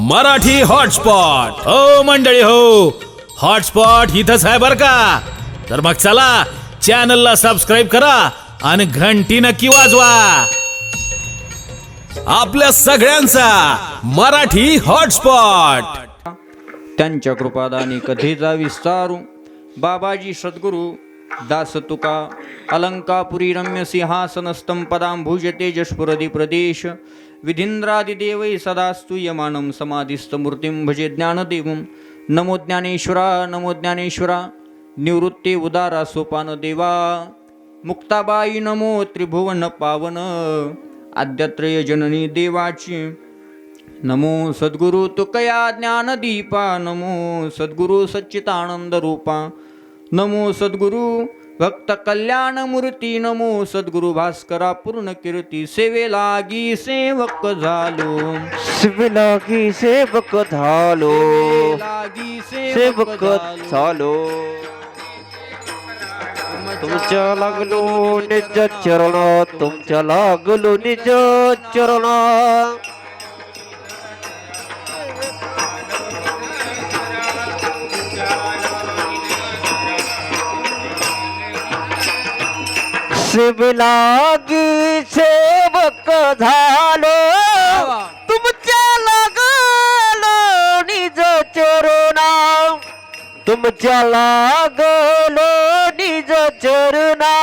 Marathi hotspot हो मंडळी हो, हॉटस्पॉट इथंच आहे बर का. तर मग चला चॅनलला सबस्क्राईब करा आणि घंटी नक्की वाजवा. आपल्या सगळ्यांचा मराठी हॉटस्पॉट. त्यांच्या कृपादानी कधीचा विस्तारू बाबाजी सद्गुरु दास तुका अलंकापुरी रम्य सिंहासनस्थं पदांभुज तेजस्फुरदी प्रदेश विधींद्रादिदेवै सदा स्तूयमानं समाधिस्थमूर्तिं भजे ज्ञानदेवं. नमो ज्ञानेश्वरा नमो ज्ञानेश्वरा निवृत्ते उदारा सोपान देवा. मुक्ताबाई नमो त्रिभुवन पावन आद्यत्रय जननी देवाची. नमो सद्गुरु तुकया ज्ञानदीपा नमो सद्गुरु सच्चितानंद रूपा. नमो सद्गुरु भक्त कल्याण मूर्ती नमो सद्गुरु भास्करा पूर्ण कीर्ती. सेवेलागी सेवक झालो सेवेलागी सेवक झालो लागी सेवक झालो. तुमच्या लागलो निज चरण तुमच्या लागलो निज चरण. सेवेलागी सेवक झालो तुमच्या लागलो निज चरणा. तुमच्या लागलो निज चरणा.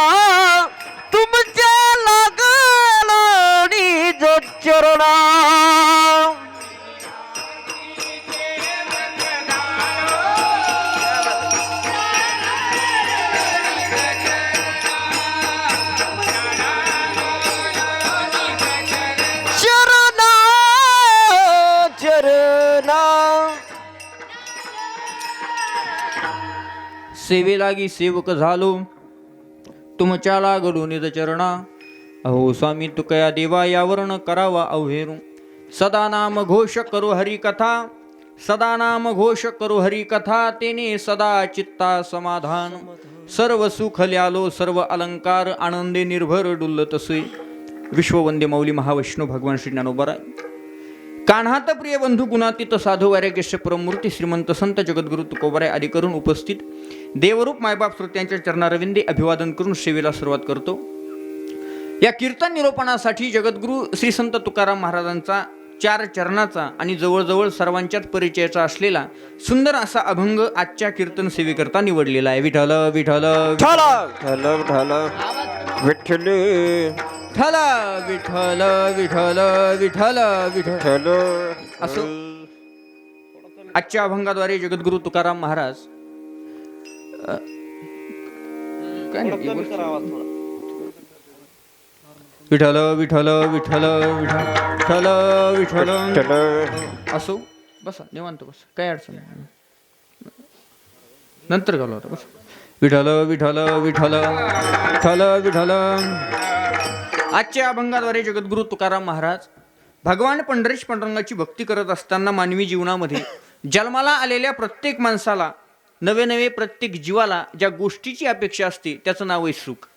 तुमच्या लागलो निज चरणा. सेवेलागी सेवक झालो तुमच्या लागलो निज चरणा. अहो स्वामी तुकया देवा यावर न करावा अवहेरू. सदा नाम घोष करो हरी कथा सदा नाम घोष करो हरी कथा. तेने सदा चित्ता समाधान. सर्व सुख ल्यालो सर्व अलंकार आनंदे निर्भर डुल्लत तसे. विश्ववंदे मौली महावैष्णव भगवान श्री ज्ञानोबा कान्हात प्रिय बंधू गुणातीत साधू वैराग्यस्य परमूर्ती श्रीमंत संत जगद्गुरु तुकोबाराय आदी करून उपस्थित देवरूप मायबाप श्रोत्यांच्या चरणारविंदे अभिवादन करून सेवेला सुरुवात करतो. या कीर्तन निरोपणासाठी जगद्गुरु श्री संत तुकाराम महाराजांचा 4 चरणाचा आणि जवळजवळ सर्वांच्याच परिचयाचा असलेला सुंदर असा अभंग आजच्या कीर्तन सेवेकरता निवडलेला आहे. विठ्ठल विठ्ठल विठ्ठले ठला विठ्ठल विठ्ठल विठ्ठल विठ्ठल असो. आजच्या अभंगाद्वारे जगद्गुरु तुकाराम महाराज विठ्ठल विठ्ठल विठ्ठल विठ्ठल विठ्ठल असो. बसा निवांत बस, काय अडचण नाही, नंतर घालू होता बस. विठ्ठल विठ्ठल विठ्ठल विठ्ठल विठ्ठल. आजच्या अभंगाद्वारे जगद्गुरु तुकाराम महाराज भगवान पंढरीश पांडुरंगाची भक्ती करत असताना मानवी जीवनामध्ये जन्माला आलेल्या प्रत्येक माणसाला नवे नवे प्रत्येक जीवाला ज्या गोष्टीची अपेक्षा असते त्याचं नाव आहे सुख.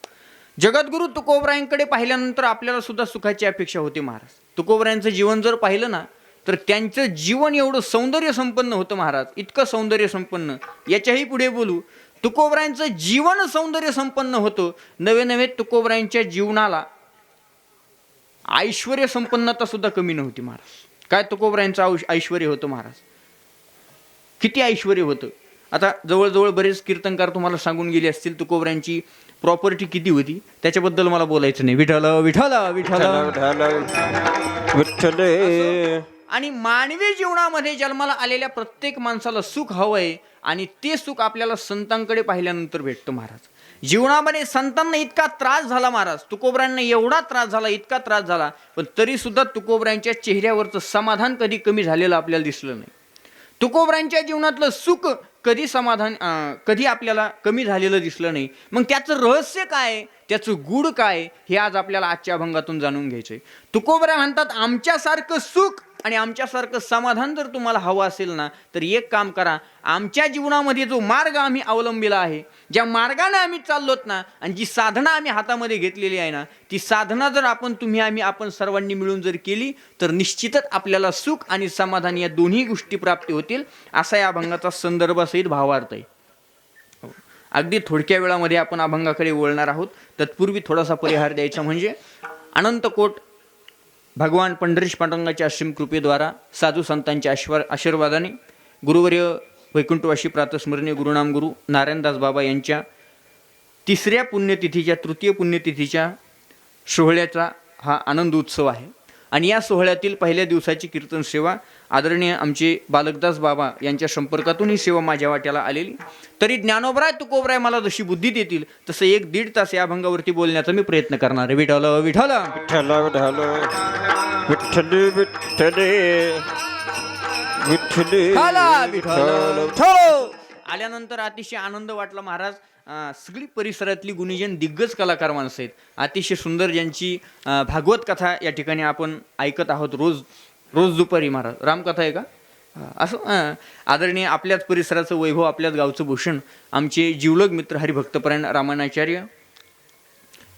जगद्गुरु तुकोबरायांकडे पाहिल्यानंतर आपल्याला सुद्धा सुखाची अपेक्षा होती महाराज. तुकोबरायांचं जीवन जर पाहिलं ना तर त्यांचं जीवन एवढं सौंदर्य संपन्न होतं महाराज, इतकं सौंदर्य संपन्न. याच्याही पुढे बोलू, तुकोबरायांचं जीवन सौंदर्य संपन्न होतं. नवे नवे तुकोबरायांच्या जीवनाला ऐश्वर्य संपन्नता सुद्धा कमी नव्हती महाराज. काय तुकोबरायांचं ऐश्वर्य होतं महाराज, किती ऐश्वर्य होतं. आता जवळजवळ बरेच कीर्तनकार तुम्हाला सांगून गेले असतील तुकोबरायांची प्रॉपर्टी किती होती, त्याच्याबद्दल मला बोलायचं नाही. विठ्ठल विठ्ठल विठ्ठल विठ्ठले. आणि मानवी जीवनामध्ये जन्माला आलेल्या प्रत्येक माणसाला सुख हवंय आणि ते सुख आपल्याला संतांकडे पाहिल्यानंतर भेटतं महाराज. जीवनामध्ये संतांना इतका त्रास झाला महाराज, तुकोबरायांना एवढा त्रास झाला, इतका त्रास झाला, पण तरी सुद्धा तुकोबरायांच्या चेहऱ्यावरचं समाधान कधी कमी झालेलं आपल्याला दिसलं नाही. तुकोबरायांच्या जीवनातलं सुख कधी आपल्याला कमी झालेलं दिसलं नाही. मग त्याचं रहस्य काय, त्याचं गूढ काय, हे आज आपल्याला आजच्या अभंगातून जाणून घ्यायचंय. तुकोबराय म्हणतात आमच्यासारखं सुख आणि आमच्यासारखं समाधान जर तुम्हाला हवं असेल ना, तर एक काम करा, आमच्या जीवनामध्ये जो मार्ग आम्ही अवलंबिला आहे, ज्या मार्गाने आम्ही चाललोत ना, आणि जी साधना आम्ही हातामध्ये घेतलेली आहे ना, ती साधना जर आपण सर्वांनी मिळून जर केली, तर निश्चितच आपल्याला सुख आणि समाधान या दोन्ही गोष्टी प्राप्ती होतील, असा या अभंगाचा संदर्भासहित भावार्थ आहे. अगदी थोडक्या वेळामध्ये आपण अभंगाकडे वळणार आहोत. तत्पूर्वी थोडासा परिहार द्यायचा, म्हणजे अनंतकोट भगवान पंढरीश पांडुरंगाच्या असीम कृपेद्वारा साधू संतांच्या आशीर्वादाने गुरुवर्य वैकुंठवासी प्रातस्मरणीय गुरुनाम गुरु नारायणदास बाबा यांच्या तृतीय पुण्यतिथीच्या सोहळ्याचा हा आनंद उत्सव आहे. आणि या सोहळ्यातील पहिल्या दिवसाची कीर्तन सेवा आदरणीय आमचे बालकदास बाबा यांच्या संपर्कातून ही सेवा माझ्या वाट्याला आलेली. तरी ज्ञानोबराय तुकोबराय मला जशी बुद्धी देतील तसं 1-1.5 तास या अभंगावरती बोलण्याचा मी प्रयत्न करणार आहे. विठ्ठल विठ्ठल विठ्ठल विठ्ठल विठ्ठल विठ्ठल. आल्यानंतर अतिशय आनंद वाटला महाराज. सगळी परिसरातली गुणीजन दिग्गज कलाकार माणसं आहेत, अतिशय सुंदर, ज्यांची भागवत कथा या ठिकाणी आपण ऐकत आहोत रोज दुपारी. महाराज रामकथा आहे का असं? आदरणीय आपल्याच परिसराचं वैभव, आपल्याच गावचं भूषण, आमचे जीवलग मित्र हरिभक्तपरायण रामायणाचार्य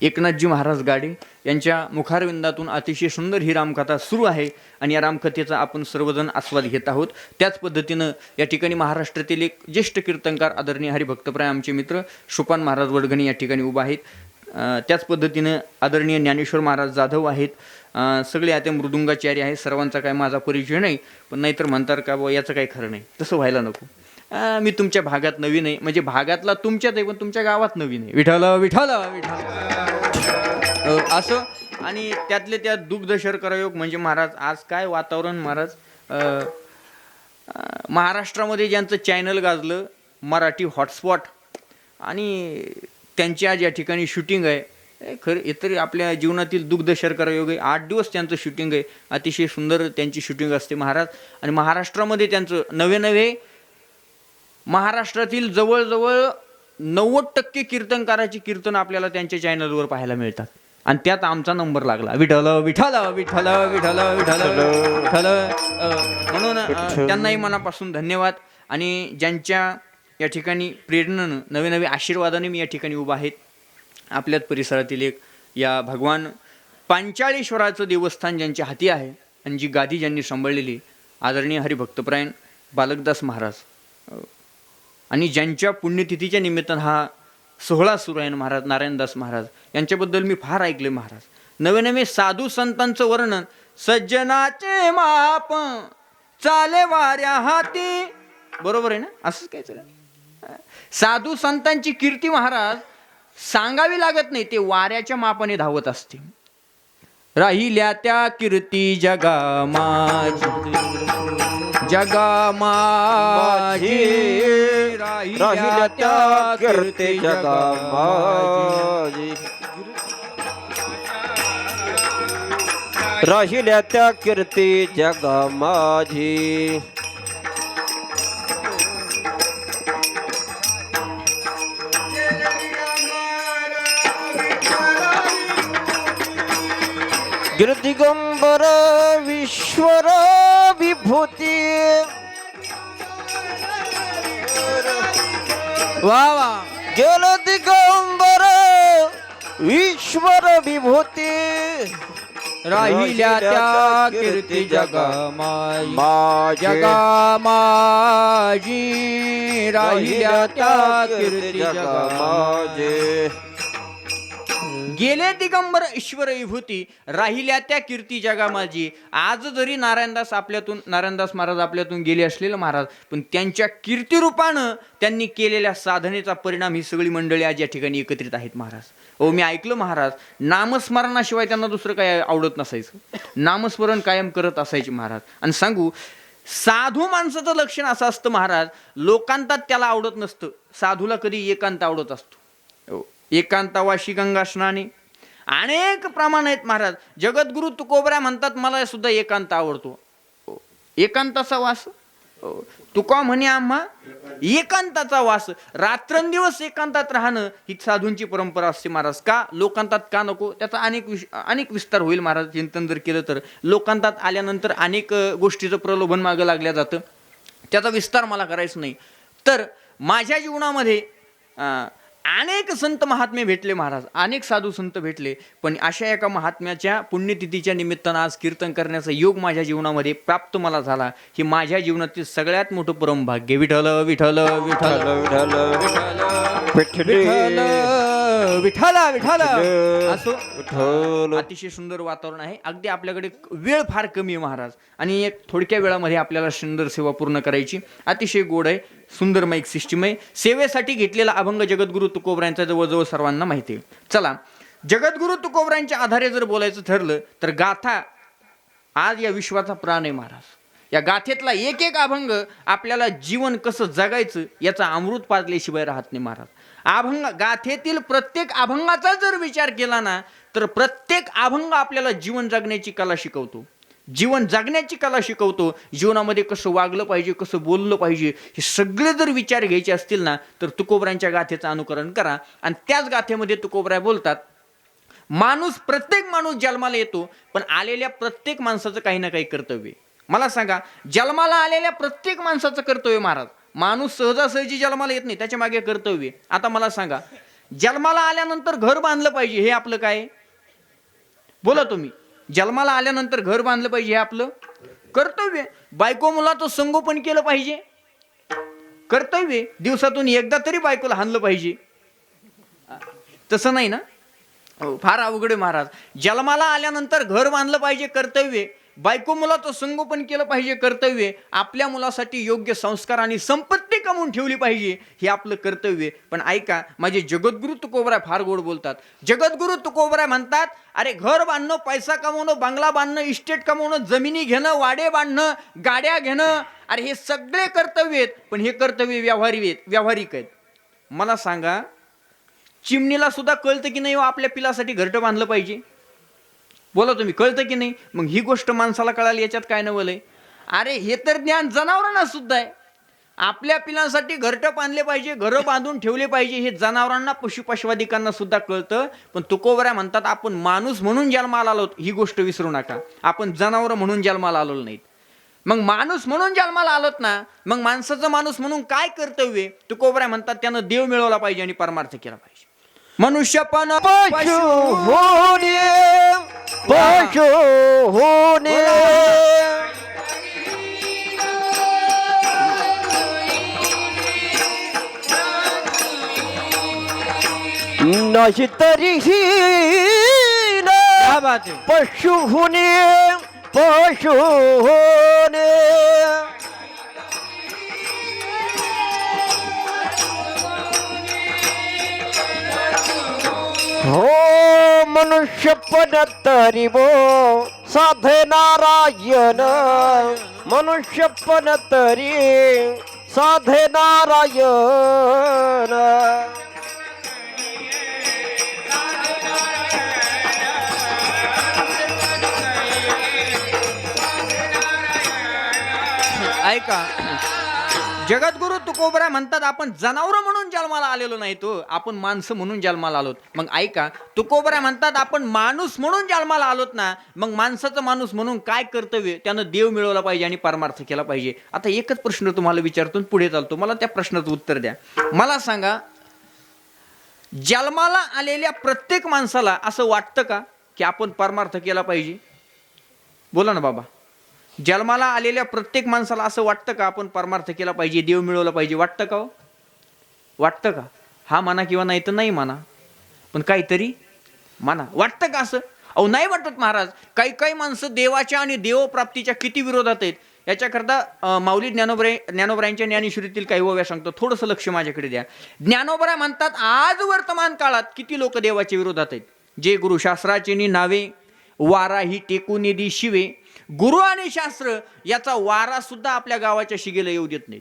एकनाथजी महाराज गाडे यांच्या मुखारविंदातून अतिशय सुंदर ही रामकथा सुरू आहे. आणि या रामकथेचा आपण सर्वजण आस्वाद घेत आहोत. त्याच पद्धतीनं या ठिकाणी महाराष्ट्रातील एक ज्येष्ठ कीर्तनकार आदरणीय हरिभक्तप्राय आमचे मित्र सोपान महाराज वडगणी या ठिकाणी उभा आहेत. त्याच पद्धतीनं आदरणीय ज्ञानेश्वर महाराज जाधव आहेत. सगळे आता मृदुंगाचार्य आहेत. सर्वांचा काय माझा परिचय नाही, पण नाहीतर म्हणतात का बुवा याचं काही खरं नाही, तसं व्हायला नको. मी तुमच्या भागात नवीन आहे, म्हणजे भागातला तुमच्यात आहे पण तुमच्या गावात नवीन आहे. विठ्ठल विठ्ठल विठ्ठल असं. आणि त्यातले त्यात दुग्ध शर्करायोग म्हणजे महाराज आज काय वातावरण महाराज. महाराष्ट्रामध्ये ज्यांचं चॅनल गाजलं मराठी हॉटस्पॉट, आणि त्यांची आज या ठिकाणी शूटिंग आहे. खरं हे तरी आपल्या जीवनातील दुग्ध शर्करायोग आहे. 8 दिवस त्यांचं शूटिंग आहे. अतिशय सुंदर त्यांची शूटिंग असते महाराज. आणि महाराष्ट्रामध्ये त्यांचं नवे महाराष्ट्रातील जवळजवळ 90% कीर्तनकाराची कीर्तन आपल्याला त्यांच्या चॅनलवर पाहायला मिळतात. आणि त्यात आमचा नंबर लागला. विठ्ठल विठ्ठल विठ्ठल विठ्ठल विठ्ठल विठ्ठल. म्हणून त्यांनाही मनापासून धन्यवाद. आणि ज्यांच्या या ठिकाणी प्रेरणेनं नवे आशीर्वादाने मी या ठिकाणी उभा आहेत. आपल्याच परिसरातील एक या भगवान पांचाळेश्वराचं देवस्थान ज्यांच्या हाती आहे आणि जी गादी ज्यांनी सांभाळलेली आदरणीय हरिभक्तपरायण बालकदास महाराज, आणि ज्यांच्या पुण्यतिथीच्या निमित्तानं हा सोहळा सुरू आहे महाराज नारायणदास महाराज यांच्याबद्दल मी फार ऐकले महाराज. नवे साधू संतांचं वर्णन, सज्जनाचे माप चाले वाऱ्या हाती, बरोबर आहे ना? असंच काय चालेल. साधू संतांची कीर्ती महाराज सांगावी लागत नाही, ते वाऱ्याच्या मापाने धावत असते. राहिल्या त्या कीर्ती जगा माझी, जगा माझी, राहिल्या त्या कीर्ती जगा माझी, राहिल्या त्या कीर्ती जगा माझी. गिरदिगंबर विश्वर विभूती, वा वा. गेल दिगंबर ईश्वर विभूती, राहिल्या त्या कीर्ती जगा माझी, जगा माझी, राहिल्या त्या कीर्ती जगा माझी. गेले दिगंबर ईश्वर विभूती, राहिल्या त्या कीर्ती जगा माझी. आज जरी नारायणदास महाराज आपल्यातून गेले असलेले महाराज, पण त्यांच्या कीर्तिरूपानं त्यांनी केलेल्या साधनेचा परिणाम ही सगळी मंडळी आज या ठिकाणी एकत्रित आहेत महाराज. मी ऐकलं महाराज, नामस्मरणाशिवाय त्यांना दुसरं काय आवडत नसायचं. नामस्मरण कायम करत असायचे महाराज. आणि सांगू, साधू माणसाचं लक्षण असं असतं महाराज, लोकांतात त्याला आवडत नसतं, साधूला कधी एकांत आवडत असतो. एकांतावाशी गंगा स्नाने अनेक प्रमाण आहेत महाराज. जगद्गुरु तुकोबराय म्हणतात मला सुद्धा एकांत आवडतो. एकांताचा वास तुका म्हणे आम्हा एकांताचा वास, रात्रंदिवस एकांतात राहणं ही साधूंची परंपरा असते महाराज. का लोकांतात का नको, त्याचा अनेक विस्तार होईल महाराज चिंतन जर केलं तर. लोकांतात आल्यानंतर अनेक गोष्टीचं प्रलोभन मागं लागल्या जातं, त्याचा विस्तार मला करायचा नाही. तर माझ्या जीवनामध्ये अनेक संत महात्मे भेटले महाराज, अनेक साधू संत भेटले, पण अशा एका महात्म्याच्या पुण्यतिथीच्या निमित्तानं आज कीर्तन करण्याचा योग माझ्या जीवनामध्ये प्राप्त मला झाला. हे माझ्या जीवनातील सगळ्यात मोठं परमभाग्य. विठ्ठल विठ्ठल विठ्ठल विठ्ठल विठ्ठल विठ्ठल विठ्ठल असो. विठ्ठल. अतिशय सुंदर वातावरण आहे. अगदी आपल्याकडे वेळ फार कमी आहे महाराज, आणि एक थोडक्या वेळामध्ये आपल्याला सुंदर सेवा पूर्ण करायची. अतिशय गोड आहे, सुंदर माईक सिस्टीम आहे. सेवेसाठी घेतलेला अभंग जगद्गुरु तुकोबरायांचा जवळजवळ सर्वांना माहिती आहे. चला, जगद्गुरु तुकोबरायांच्या आधारे जर बोलायचं ठरलं तर गाथा आज या विश्वाचा प्राण आहे महाराज. या गाथेतला एक एक अभंग आपल्याला जीवन कसं जगायचं याचा अमृत पाजल्याशिवाय राहत नाही महाराज. अभंग गाथेतील प्रत्येक अभंगाचा जर विचार केला ना तर प्रत्येक अभंग आपल्याला जीवन जगण्याची कला शिकवतो, जीवन जगण्याची कला शिकवतो. जीवनामध्ये कसं वागलं पाहिजे, कसं बोललं पाहिजे, हे सगळे जर विचार घ्यायचे असतील ना तर तुकोबरायांच्या गाथेचं अनुकरण करा. आणि त्याच गाथेमध्ये तुकोबराय बोलतात, प्रत्येक माणूस जन्माला येतो, पण आलेल्या प्रत्येक माणसाचं काही ना काही कर्तव्य. मला सांगा, जन्माला आलेल्या प्रत्येक माणसाचं कर्तव्य महाराज. माणूस सहजासहजी जन्माला येत नाही, त्याच्या मागे कर्तव्य. आता मला सांगा, जन्माला आल्यानंतर घर बांधलं पाहिजे, हे आपलं काय? बोला तुम्ही. जन्माला आल्यानंतर घर बांधलं पाहिजे, हे आपलं कर्तव्य. बायको मुलाचं संगोपन केलं पाहिजे, कर्तव्य. दिवसातून एकदा तरी बायकोला हाणलं पाहिजे, तसं नाही ना? फार अवघड आहे महाराज. जन्माला आल्यानंतर घर बांधलं पाहिजे, कर्तव्य. बायको मुलाचं संगोपन केलं पाहिजे, कर्तव्य. आपल्या मुलासाठी योग्य संस्कार आणि संपत्ती कमवून ठेवली पाहिजे, हे आपलं कर्तव्य. पण ऐका, माझे जगद्गुरु तुकोबराय फार गोड बोलतात. जगद्गुरु तुकोबराय म्हणतात, अरे घर बांधणं, पैसा कमवणं, बंगला बांधणं, इस्टेट कमवणं, जमिनी घेणं, वाडे बांधणं, गाड्या घेणं, अरे हे सगळे कर्तव्य आहेत, पण हे कर्तव्य व्यावहारिक आहेत. मला सांगा, चिमणीला सुद्धा कळतं की नाही आपल्या पिलासाठी घरटं बांधलं पाहिजे? बोला तुम्ही, कळतं की नाही? मग ही गोष्ट माणसाला कळाली, याच्यात काय नवलंय? अरे हे तर ज्ञान जनावरांना सुद्धा आहे. आपल्या पिलांसाठी घरटं बांधले पाहिजे, घरं बांधून ठेवले पाहिजे, हे जनावरांना, पशुपशवादिकांना सुद्धा कळतं. पण तुकोबराय म्हणतात, आपण माणूस म्हणून जन्माला आलो, ही गोष्ट विसरू नका. आपण जनावर म्हणून जन्माला आलो नाहीत. मग माणूस म्हणून जन्माला आलोत ना, मग माणसाचं माणूस म्हणून काय कर्तव्य? तुकोबराय म्हणतात, त्यानं देव मिळवला पाहिजे आणि परमार्थ केला पाहिजे. मनुष्यपण पशु होणे, पशु होणे, नाही तरीही पशु होणे, पशु होणे. हो मनुष्यपण तरी वो साधे नारायण, मनुष्यपण तरी साधे नारायण. ऐका, जगद्गुरु तुकोबराय म्हणतात, आपण जनावर म्हणून जन्माला आलेलो नाही, तो आपण माणसं म्हणून जन्माला आलोत. मग ऐका, तुकोबराय म्हणतात, आपण माणूस म्हणून जन्माला आलोत ना, मग माणसाचं माणूस म्हणून काय कर्तव्य? त्यानं देव मिळवला पाहिजे आणि परमार्थ केला पाहिजे. आता एकच प्रश्न तुम्हाला विचारतो, पुढे चालतो, मला त्या प्रश्नाचं उत्तर द्या. मला सांगा, जन्माला आलेल्या प्रत्येक माणसाला असं वाटतं का की आपण परमार्थ केला पाहिजे? बोला ना बाबा. जन्माला आलेल्या प्रत्येक माणसाला असं वाटतं का आपण परमार्थ केला पाहिजे, देव मिळवला पाहिजे? वाटतं का? वाटतं का? हा म्हणा किंवा नाही तर नाही म्हणा, पण काहीतरी म्हणा. वाटतं का असं? नाही वाटत महाराज. काही माणसं देवाच्या आणि देवप्राप्तीच्या किती विरोधात आहेत. याच्याकरता माऊली ज्ञानोबरायांच्या ज्ञानेश्वरीतील काही ओव्या सांगतो, थोडंसं लक्ष माझ्याकडे द्या. ज्ञानोबराय म्हणतात, आज वर्तमान काळात किती लोक देवाच्या विरोधात आहेत. जे गुरुशास्त्राचे नावे वारा ही टेकून दी शिवे, गुरु आणि शास्त्र याचा वारा सुद्धा आपल्या गावाच्या शिगेला येऊ देत नाही.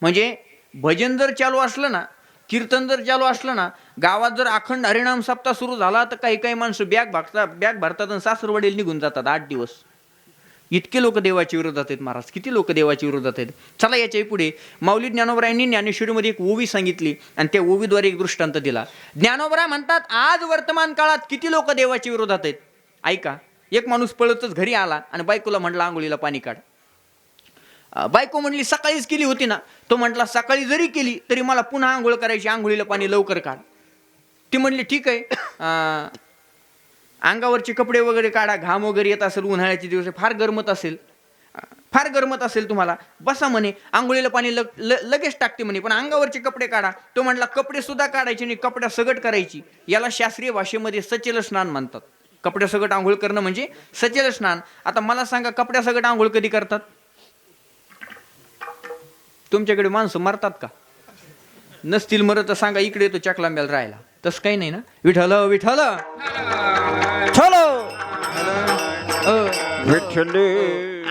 म्हणजे भजन जर चालू असलं ना, कीर्तन जर चालू असलं ना, गावात जर अखंड हरिनाम सप्ताह सुरू झाला तर काही माणसं बॅग भरतात आणि सासरवाडीला निघून जातात 8 दिवस. इतके लोक देवाच्या विरोधात आहेत महाराज, किती लोक देवाच्या विरोधात आहेत. चला याच्याही पुढे माऊली ज्ञानोबरायांनी ज्ञानेश्वरीमध्ये एक ओवी सांगितली आणि त्या ओवीद्वारे एक दृष्टांत दिला. ज्ञानोबराय म्हणतात आज वर्तमान काळात किती लोक देवाच्या विरोधात आहेत. ऐका, एक माणूस पळतच घरी आला आणि बायकोला म्हटला आंघोळीला पाणी काढ. बायको म्हटली सकाळीच केली होती ना. तो म्हटला सकाळी जरी केली तरी मला पुन्हा आंघोळ करायची, आंघोळीला पाणी लवकर काढ. ती म्हणली ठीक आहे, अंगावरचे कपडे वगैरे काढा, घाम वगैरे येत असेल, उन्हाळ्याचे दिवस फार गरमत असेल तुम्हाला, बसा म्हणे, आंघोळीला पाणी लगेच टाकते म्हणे, पण अंगावरचे कपडे काढा. तो म्हटला कपडे सुद्धा काढायचे नाही, कपड्या सगट करायची. याला शास्त्रीय भाषेमध्ये सचेल स्नान म्हणतात. कपड्या सगट आंघोळ करणं म्हणजे सचेल स्नान. आता मला सांगा, कपड्या सगट आंघोळ कधी करतात? तुमच्याकडे माणसं मरतात का? नसतील मरत तर सांगा, इकडे येतो चकलांब्याला राहायला. तसं काही नाही ना. विठ्ठल विठ्ठल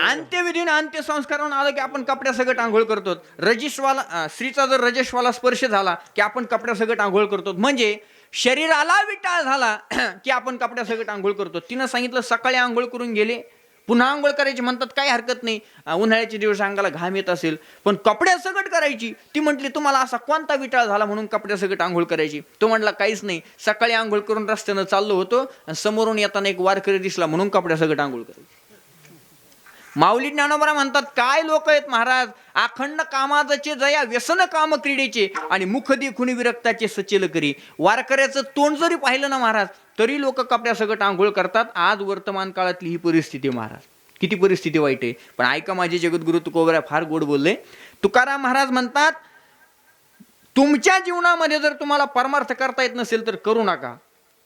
अंत्यविधीने अंत्यसंस्कारावर आलं की आपण कपड्या सगट आंघोळ करतो. रजस्वाला स्त्रीचा जर रजस्वाला स्पर्श झाला की आपण कपड्या सगट आंघोळ करतो. म्हणजे शरीराला विटाळ झाला की आपण कपड्या सगट आंघोळ करतो. तिनं सांगितलं सकाळी आंघोळ करून गेले, पुन्हा आंघोळ करायची म्हणतात, काही हरकत नाही, उन्हाळ्याचे दिवस अंगाला घाम येत असेल, पण कपड्या सगट करायची. ती म्हटली तुम्हाला असा कोणता विटाळ झाला म्हणून कपड्या सगट आंघोळ करायची? तो म्हटला काहीच नाही, सकाळी आंघोळ करून रस्त्यानं चाललो होतो आणि समोरून येताना एक वारकरी दिसला म्हणून कपड्या सगट आंघोळ करायची. माऊली ज्ञानोबा म्हणतात काय लोक आहेत महाराज, अखंड कामाचे जया व्यसन काम क्रीडेचे आणि मुख देखुनी विरक्ताचे सचेल करी. वारकऱ्याचं तोंड जरी पाहिलं ना महाराज तरी लोक कपड्या सगट आंघोळ करतात. आज वर्तमान काळातली ही परिस्थिती महाराज, किती परिस्थिती वाईट आहे. पण ऐका माझे जगद्गुरु तुकोबराय फार गोड बोलले. तुकाराम महाराज म्हणतात तुमच्या जीवनामध्ये जर तुम्हाला परमार्थ करता येत नसेल तर करू नका.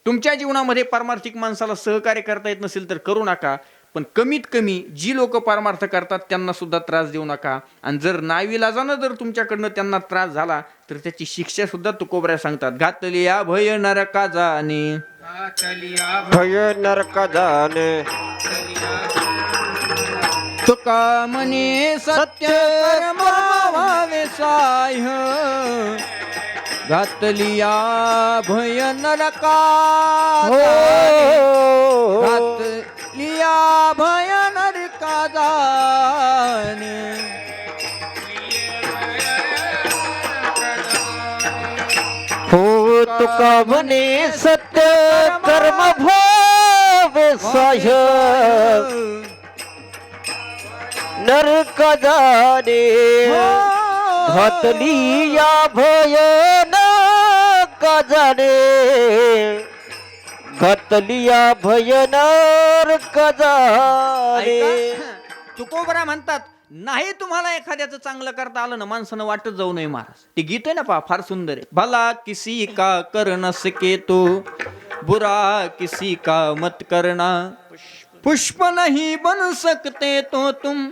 तुमच्या जीवनामध्ये परमार्थिक माणसाला सहकार्य करता येत नसेल तर करू नका. पण कमीत कमी जी लोक परमार्थ करतात त्यांना सुद्धा त्रास देऊ नका. आणि जर नाईलाजानं जर तुमच्याकडनं त्यांना त्रास झाला तर त्याची शिक्षा सुद्धा तुकोबराय सांगतात. घातली या भय नरका जाणे, भय नरक जाणे, तुका म्हणे सत्य कर्म व्हावे साह्य, घातली या भय नरका लिया भय नरका जाणे. हो तुका म्हणे सत्य कर्म भावे साह्य, नरक जाणे, घातली या भय नरक जाणे, घातलिया भयनर कजाने. तुकोबरा म्हणतात नाही तुम्हाला एखाद्याचं चांगलं करता आलं ना माणसानं वाटत जाऊ नये महाराज. ते गीत आहे ना पहा, फार सुंदर आहे. भला किसी का कर न सके तो, बुरा किसी का मत करना, पुष्प नहीं बन सकते तो तुम,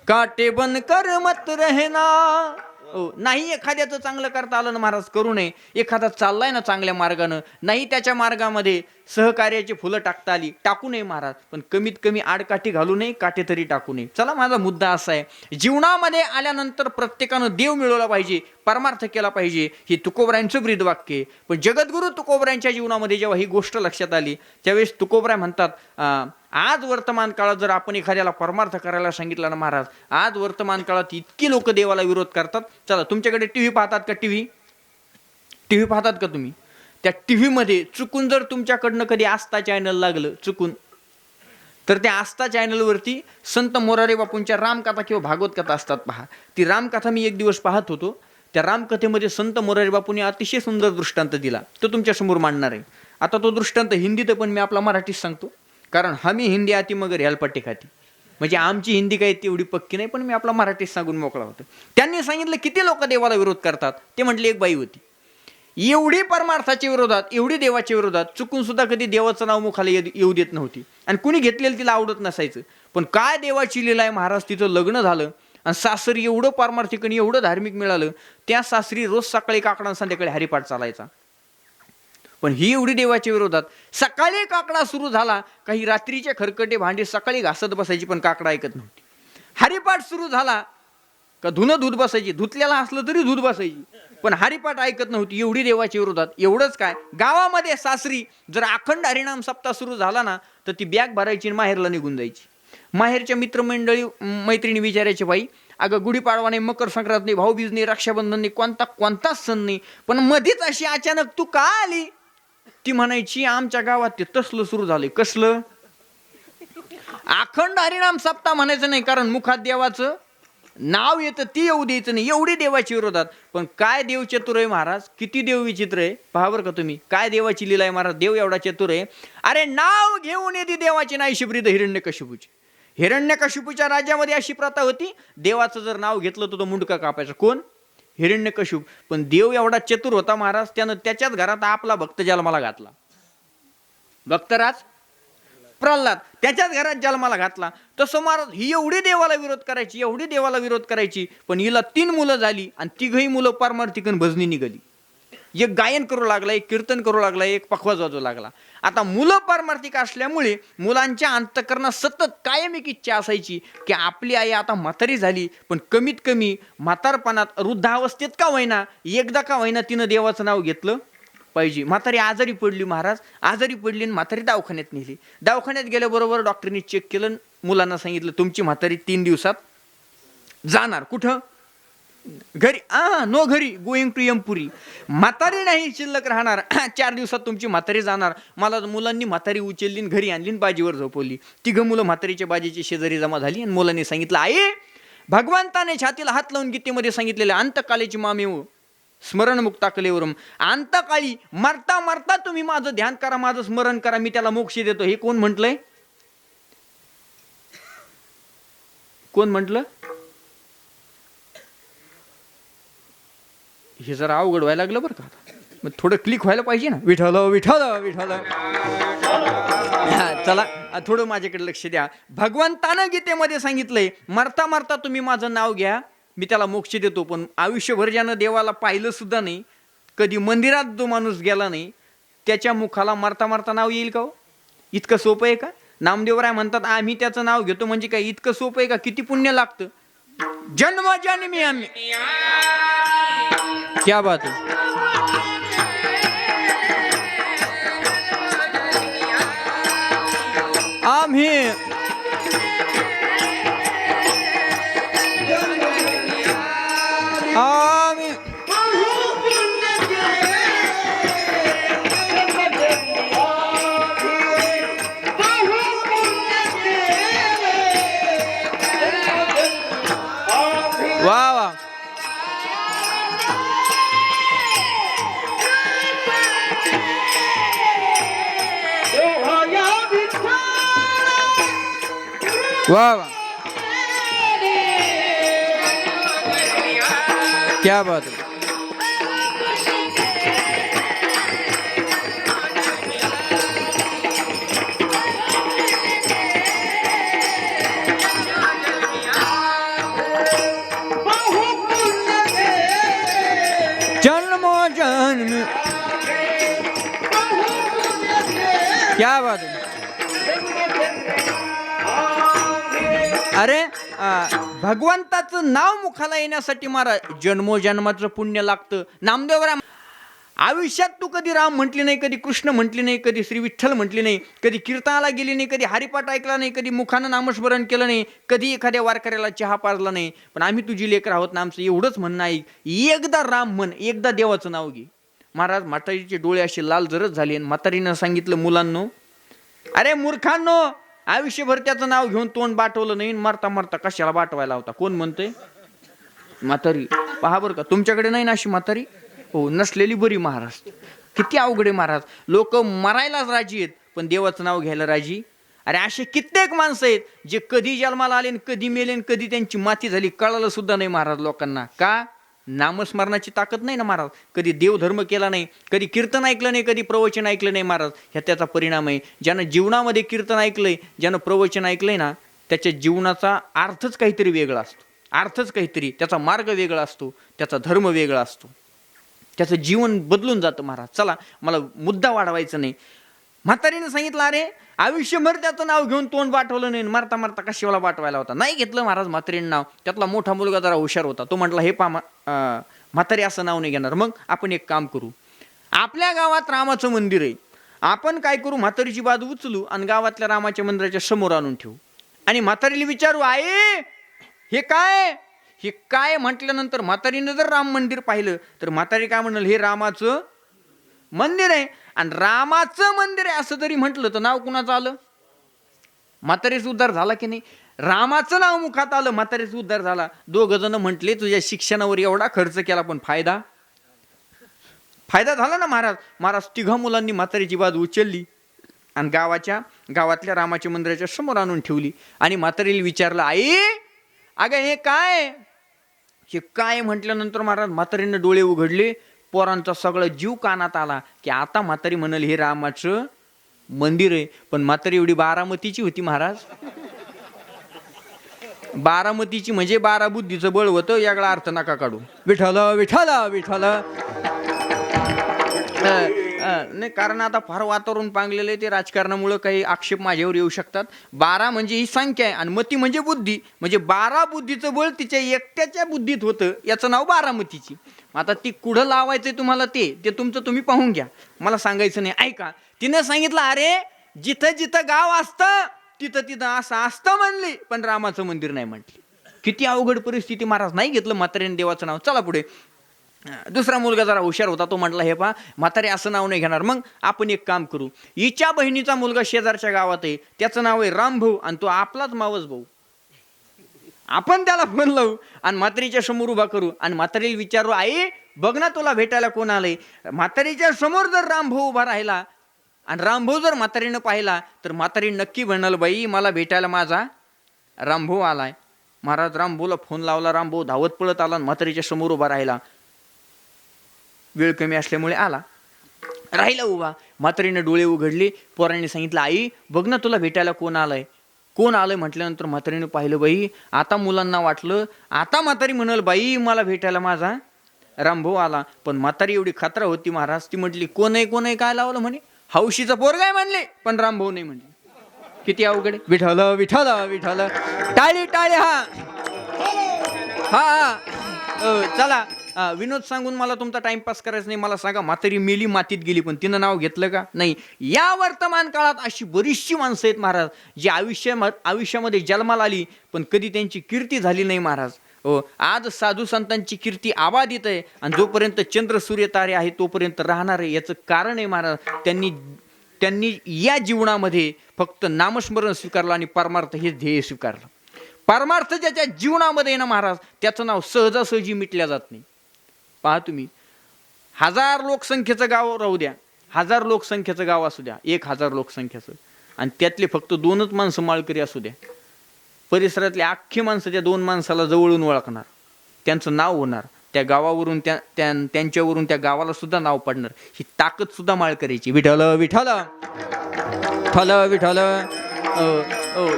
काटे बन कर मत रहना. नाही एखाद्याचं चांगलं करता आलं ना महाराज करू नये. एखादा चाललाय ना चांगल्या मार्गानं, नाही त्याच्या मार्गामध्ये सहकार्याची फुलं टाकता आली, टाकू नये महाराज. पण कमीत कमी आडकाठी घालू नये, काटे तरी टाकू नये. चला माझा मुद्दा असा आहे, जीवनामध्ये आल्यानंतर प्रत्येकानं देव मिळवला पाहिजे, परमार्थ केला पाहिजे, हे तुकोबरायांचं ब्रीद वाक्य आहे. पण जगद्गुरु तुकोबरायांच्या जीवनामध्ये जेव्हा ही गोष्ट लक्षात आली त्यावेळेस तुकोबराय म्हणतात आज वर्तमान काळात जर आपण एखाद्याला परमार्थ करायला सांगितलं ना महाराज, आज वर्तमान काळात इतकी लोक देवाला विरोध करतात. चला तुमच्याकडे टीव्ही पाहतात का? टीव्ही पाहतात का तुम्ही? त्या टीव्ही मध्ये चुकून जर तुमच्याकडनं कधी आस्था चॅनल लागलं चुकून, तर त्या आस्था चॅनलवरती संत मोरारी बापूंच्या रामकथा किंवा भागवत कथा असतात पहा. ती रामकथा मी एक दिवस पाहत होतो. त्या रामकथेमध्ये संत मोरारी बापूंनी अतिशय सुंदर दृष्टांत दिला, तो तुमच्या समोर मांडणार आहे. आता तो दृष्टांत हिंदीत पण मी आपला मराठीत सांगतो, कारण आम्ही हिंदी आती मगर हेलपट्टी खाती. म्हणजे आमची हिंदी काही तेवढी पक्की नाही, पण मी आपला मराठीत सांगून मोकळा होतो. त्यांनी सांगितलं किती लोक देवाला विरोध करतात. ते म्हटले एक बाई होती, एवढी परमार्थाच्या विरोधात, एवढी देवाच्या विरोधात, चुकून सुद्धा कधी देवाचं नाव मुखाला येऊ देत नव्हती आणि कुणी घेतलेलं तिला आवडत नसायचं. पण काय देवाची लीला आहे महाराज, तिचं लग्न झालं आणि सासरी एवढं पारमार्थिक आणि एवढं धार्मिक मिळालं. त्या सासरी रोज सकाळी काकडा संध्याकाळी हरिपाठ चालायचा. पण ही एवढी देवाच्या विरोधात, सकाळी काकडा सुरू झाला काही रात्रीचे खरकटे भांडी सकाळी घासत बसायची पण काकडा ऐकत नव्हती. हरिपाठ सुरू झाला का धुणं धूत बसायची, धुतल्याला असलं तरी धूत बसायची, पण हरिपाठ ऐकत नव्हती. एवढी देवाच्या विरोधात. एवढंच काय, गावामध्ये सासरी जर अखंड हरिनाम सप्ताह सुरू झाला ना तर ती बॅग भरायची आणि माहेरला निघून जायची. माहेरच्या मित्रमंडळी मैत्रिणी विचारायचे, बाई अगं गुढीपाडवा नाही, मकर संक्रांत नाही, भाऊबीज नाही, रक्षाबंधन नाही, कोणताच सण नाही, पण मध्येच अशी अचानक तू का आली? ती म्हणायची, आमच्या गावात ते तसलं सुरू झालंय. कसलं? अखंड हरिनाम सप्ताह म्हणायचं नाही, कारण मुखात देवाचं नाव येतं, ती येऊ द्यायचं नाही, एवढी देवाची विरोधात. पण काय देव चतुर आहे महाराज, किती देव विचित्र आहे पहा बरं का तुम्ही, काय देवाची लीला आहे महाराज. देव एवढा चतुर आहे, अरे नाव घेऊन येते देवाची नाही शिबरीत हिरण्यकशिपूची. हिरण्यकशिपूच्या राज्यामध्ये अशी प्रथा होती, देवाचं जर नाव घेतलं तर तो मुंडका कापायचा. कोण? हिरण्यकशिप. पण देव एवढा चतुर होता महाराज, त्यानं त्याच्याच घरात आपला भक्त जन्माला घातला. भक्तराज प्रल्हाद त्याच्याच घरात जन्माला घातला. तसं महाराज ही एवढी देवाला विरोध करायची, एवढी देवाला विरोध करायची, पण हिला 3 मुलं झाली आणि 3घही मुलं पारमार्थिकन भजनी निघाली. एक गायन करू लागला, एक कीर्तन करू लागला, एक पखवाज वाजवू लागला. आता मुलं पारमार्थिक असल्यामुळे मुलांच्या अंतःकरणात सतत कायम एक इच्छा असायची की आपली आई आता म्हातारी झाली, पण कमीत कमी म्हातारपणात वृद्धावस्थेत का होईना, एकदा का होईना तिनं देवाचं नाव घेतलं पाहिजे. म्हातारी आजारी पडली महाराज, आजारी पडली आणि म्हातारी दवाखान्यात नेली. दवाखान्यात गेल्याबरोबर डॉक्टरनी चेक केलं, मुलांना सांगितलं तुमची म्हातारी 3 दिवसात जाणार. कुठं? घरी. नो घरी, गोइंग टू यमपुरी. म्हातारी नाही शिल्लक राहणार, 4 दिवसात तुमची म्हातारी जाणार. मला मुलांनी म्हातारी उचलली, घरी आणली, बाजीवर झोपवली. 3 मुलं म्हातारीच्या बाजीची शेजारी जमा झाली आणि मुलांनी सांगितलं, आई भगवंताने छातीला हात लावून गीतेमध्ये सांगितलेले अंतकालीची मामेव स्मरण मुक्ता कलेवरम, अंतकाळी मरता मरता तुम्ही माझं ध्यान करा, माझं स्मरण करा, मी त्याला मोक्ष देतो. हे कोण म्हटलंय? कोण म्हटलं? हे जरा अवघड व्हायला लागलं बरं का, मग थोडं क्लिक व्हायला पाहिजे ना. विठ्ठल विठ्ठल विठ्ठल. चला थोडं माझ्याकडे लक्ष द्या. भगवंतानं गीतेमध्ये सांगितलंय मरता मरता तुम्ही माझं नाव घ्या, मी त्याला मोक्ष देतो. पण आयुष्यभर ज्यानं देवाला पाहिलं सुद्धा नाही, कधी मंदिरात जो माणूस गेला नाही, त्याच्या मुखाला मरता मरता नाव येईल का? इतकं सोपं आहे का? नामदेवराय म्हणतात आम्ही त्याचं नाव घेतो म्हणजे काय इतकं सोपं आहे का? किती पुण्य लागतं. जन्मजन्मी आम्ही. क्या बात है. आम्ही वा वा. वाह वाह, क्या बात है. जन्मो जन्म, क्या बात है. अरे भगवंताचं नाव मुखाला येण्यासाठी महाराज जन्मोजन्माचं पुण्य लागतं. नामदेवराय आयुष्यात तू कधी राम म्हटली नाही, कधी कृष्ण म्हटली नाही, कधी श्री विठ्ठल म्हटली नाही, कधी कीर्तनाला गेली नाही, कधी हरिपाठ ऐकला नाही, कधी मुखानं नामस्मरण केलं नाही, कधी एखाद्या वारकऱ्याला चहा पाजला नाही. पण आम्ही तुझी लेकर आहोत ना, आमचं एवढंच म्हणणं आहे, एकदा राम म्हण, एकदा देवाचं नाव घे. महाराज म्हातारीचे डोळे असे लाल जरच झाले आणि म्हातारीनं सांगितलं, मुलांनो अरे मूर्खांनो, आयुष्यभर त्याचं नाव घेऊन तोंड बाटवलं नाही, मरता मरता कशाला बाटवायला होता. कोण म्हणतंय? म्हातारी. पहा बरं का, तुमच्याकडे नाही ना अशी म्हातारी? हो, नसलेली बरी महाराज. किती अवघड आहे महाराज. लोक मरायलाच राजी आहेत पण देवाचं नाव घ्यायला राजी. अरे असे कित्येक माणसं आहेत जे कधी जन्माला आले, कधी मेले, कधी त्यांची माती झाली कळालं सुद्धा नाही महाराज लोकांना. का? नामस्मरणाची ताकद नाही ना महाराज. कधी देवधर्म केला नाही, कधी कीर्तन ऐकलं नाही, कधी प्रवचन ऐकलं नाही महाराज. ह्या त्याचा परिणाम आहे. ज्यानं जीवनामध्ये कीर्तन ऐकलंय, ज्यानं प्रवचन ऐकलंय ना, त्याच्या जीवनाचा अर्थच काहीतरी वेगळा असतो. अर्थच काहीतरी, त्याचा मार्ग वेगळा असतो, त्याचा धर्म वेगळा असतो, त्याचं जीवन बदलून जातं महाराज. चला, मला मुद्दा वाढवायचा नाही. म्हातारीने सांगितलं, अरे आयुष्यभर त्याचं नाव घेऊन तोंड बाटवलं नाही, मरता मरता कशाला बाटवायला होता. नाही घेतलं महाराज म्हातारीने नाव. त्यातला मोठा मुलगा जरा हुशार होता. तो म्हटला, हे म्हातारी असं नाव नाही घेणार. मग आपण एक काम करू, आपल्या गावात रामाचं मंदिर आहे, आपण काय करू, म्हातारीची बाजू उचलू आणि गावातल्या रामाच्या मंदिराच्या समोर आणून ठेवू. आणि म्हातारीला विचारू आहे हे काय, हे काय म्हटल्यानंतर म्हातारीनं जर राम मंदिर पाहिलं तर म्हातारी काय म्हणाल, हे रामाचं मंदिर आहे. आणि रामाचं मंदिर आहे असं जरी म्हटलं तर नाव कुणाचं आलं? म्हातारीचा उद्धार झाला की नाही? रामाचं नाव मुखात आलं, म्हातारीचा उद्धार झाला. दोघ जण म्हटले तुझ्या शिक्षणावर एवढा खर्च केला पण फायदा झाला ना महाराज. महाराज तिघा मुलांनी म्हातारीची बाजू उचलली आणि गावातल्या रामाच्या मंदिराच्या समोर आणून ठेवली. आणि म्हातारीला विचारलं, आई अगं हे काय म्हटल्यानंतर महाराज म्हातारीनं डोळे उघडले. पोरांचा सगळं जीव कानात आला की आता म्हातारी म्हणाल हे रामाचं मंदिर आहे. पण म्हातारी एवढी बारामतीची होती महाराज. बारामतीची म्हणजे 12 बुद्धीचं बळ होतं, यागळा अर्थ नका काढू. विठ्ठल विठ्ठल विठ्ठल. नाही, कारण आता फार वातावरण पांगलेलं आहे, ते राजकारणामुळे काही आक्षेप माझ्यावर येऊ शकतात. 12 म्हणजे ही संख्या आहे आणि मती म्हणजे बुद्धी, म्हणजे 12 बुद्धीचं बळ तिच्या एकट्याच्या बुद्धीत होतं, याचं नाव बारामतीची. आता ती कुठं लावायचंय तुम्हाला ते तुमचं तुम्ही पाहून घ्या, मला सांगायचं नाही. ऐका, तिनं सांगितलं अरे जिथं जिथं गाव असतं तिथं असं असतं म्हणली, पण रामाचं मंदिर नाही म्हटली. किती अवघड परिस्थिती महाराज. नाही घेतलं म्हातारीने देवाचं नाव. चला पुढे. दुसरा मुलगा जरा हुशार होता, तो म्हटला हे पा म्हातारी असं नाव नाही घेणार, मग आपण एक काम करू, हिच्या बहिणीचा मुलगा शेजारच्या गावात आहे, त्याचं नाव आहे रामभाऊ आणि तो आपलाच मावस भाऊ, आपण त्याला फोन लावू आणि म्हातारीच्या समोर उभा करू आणि म्हातारीला विचारू आई बघ ना तुला भेटायला कोण आलंय. म्हातारीच्या समोर जर रामभाऊ उभा राहिला आणि रामभाऊ जर म्हातारीनं पाहिला तर म्हातारी नक्की म्हणाल बाई मला भेटायला माझा रामभाऊ आलाय. महाराज रामभाऊला फोन लावला, रामभाऊ धावत पळत आला आणि म्हातारीच्या समोर उभा राहिला. वेळ कमी असल्यामुळे राहिला उभा. म्हातारीनं डोळे उघडले. पोरांनी सांगितलं आई बघ ना तुला भेटायला कोण आलंय म्हटल्यानंतर म्हातारीनं पाहिलं. बाई आता मुलांना वाटलं आता म्हातारी म्हणाल बाई मला भेटायला माझा रामभाऊ आला. पण म्हातारी एवढी खात्रा होती महाराज, ती म्हटली कोण आहे काय लावलं म्हणे, हौशीचा पोरगा आहे म्हणले, पण रामभाऊ नाही म्हणले. किती अवघड. विठ्ठल विठ्ठल विठ्ठल. टाळी हा. चला विनोद सांगून मला तुमचा टाइमपास करायचा नाही. मला सांगा म्हातारी मेली मातीत गेली पण तिनं नाव घेतलं का? नाही. या वर्तमान काळात अशी बरीचशी माणसं आहेत महाराज जी आयुष्यामध्ये जन्माला आली पण कधी त्यांची कीर्ती झाली नाही महाराज. आज साधू संतांची कीर्ती आबादित आहे आणि जोपर्यंत चंद्र सूर्य तारे आहे तोपर्यंत राहणार आहे. याचं कारण आहे महाराज त्यांनी या जीवनामध्ये फक्त नामस्मरण स्वीकारलं आणि परमार्थ हे ध्येय स्वीकारलं. परमार्थ ज्याच्या जीवनामध्ये ना महाराज त्याचं नाव सहजासहजी मिटल्या जात नाही. पहा तुम्ही 1000 लोकसंख्येचं गाव राहू द्या, 1000 लोकसंख्येचं गाव असू द्या, 1000 लोकसंख्येचं, आणि त्यातले फक्त 2च माणसं माळकरी असू द्या, परिसरातले अख्खी माणसं त्या 2 माणसाला जवळून ओळखणार, त्यांचं नाव होणार, त्या गावावरून त्यांच्यावरून त्या गावाला सुद्धा नाव पडणार. ही ताकद सुद्धा माळकरीची. विठ्ठल विठ्ठल विठ्ठल विठ्ठल.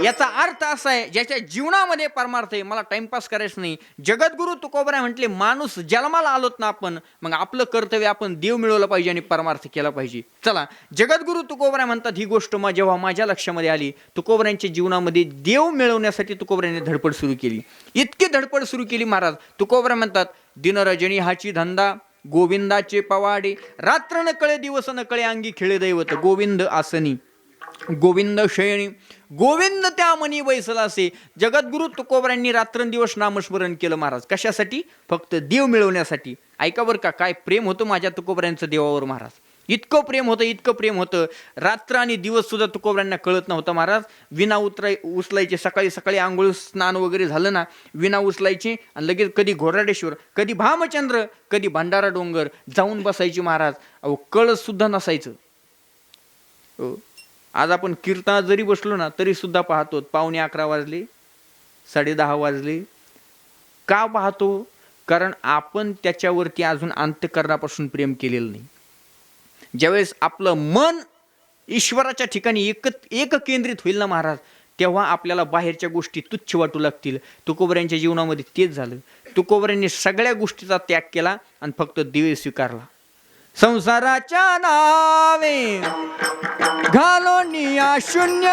याचा अर्थ असा आहे ज्याच्या जीवनामध्ये परमार्थ आहे. मला टाइमपास करायचं नाही. जगद्गुरु तुकोबराय म्हटले माणूस जन्माला आलोत ना आपण, मग आपलं कर्तव्य आपण देव मिळवलं पाहिजे आणि परमार्थ केला पाहिजे. चला, जगद्गुरु तुकोबराय म्हणतात ही गोष्ट जेव्हा माझ्या लक्षामध्ये आली, तुकोबरायांच्या जीवनामध्ये देव मिळवण्यासाठी तुकोबरायांनी धडपड सुरू केली. इतकी धडपड सुरू केली महाराज. तुकोबराय म्हणतात दिनरजनी हाची धंदा गोविंदाचे पवाडे, रात्र न कळे दिवस न कळे अंगी खेळे दैवत, गोविंद आसनी गोविंद शयनी गोविंद त्या मनी बैसला असे. जगद्गुरु तुकोबरायांनी रात्रंदिवस नामस्मरण केलं महाराज. कशासाठी? फक्त देव मिळवण्यासाठी. ऐका बरं का, काय प्रेम होतं माझ्या तुकोबरायांचं देवावर महाराज. इतकं प्रेम होतं. रात्र आणि दिवस सुद्धा तुकोबरायांना कळत नव्हतं महाराज. विना उचलायचे, सकाळी सकाळी आंघोळ स्नान वगैरे झालं ना, विना उचलायचे आणि लगेच कधी घोराडेश्वर, कधी भामचंद्र, कधी भंडारा डोंगर जाऊन बसायची महाराज. अहो कळस सुद्धा नसायचं. आज आपण कीर्तनात जरी बसलो ना तरी सुद्धा पाहतो 11:15 वाजले, 10:30 वाजले. का पाहतो? कारण आपण त्याच्यावरती अजून अंतःकरणापासून प्रेम केलेलं नाही. ज्यावेळेस आपलं मन ईश्वराच्या ठिकाणी एक केंद्रित होईल ना महाराज, तेव्हा आपल्याला बाहेरच्या गोष्टी तुच्छ वाटू लागतील. तुकोबरायांच्या जीवनामध्ये तेच झालं. तुकोबरायांनी सगळ्या गोष्टीचा त्याग केला आणि फक्त देव स्वीकारला. संसाराच्या नावे घालोनिया शून्य,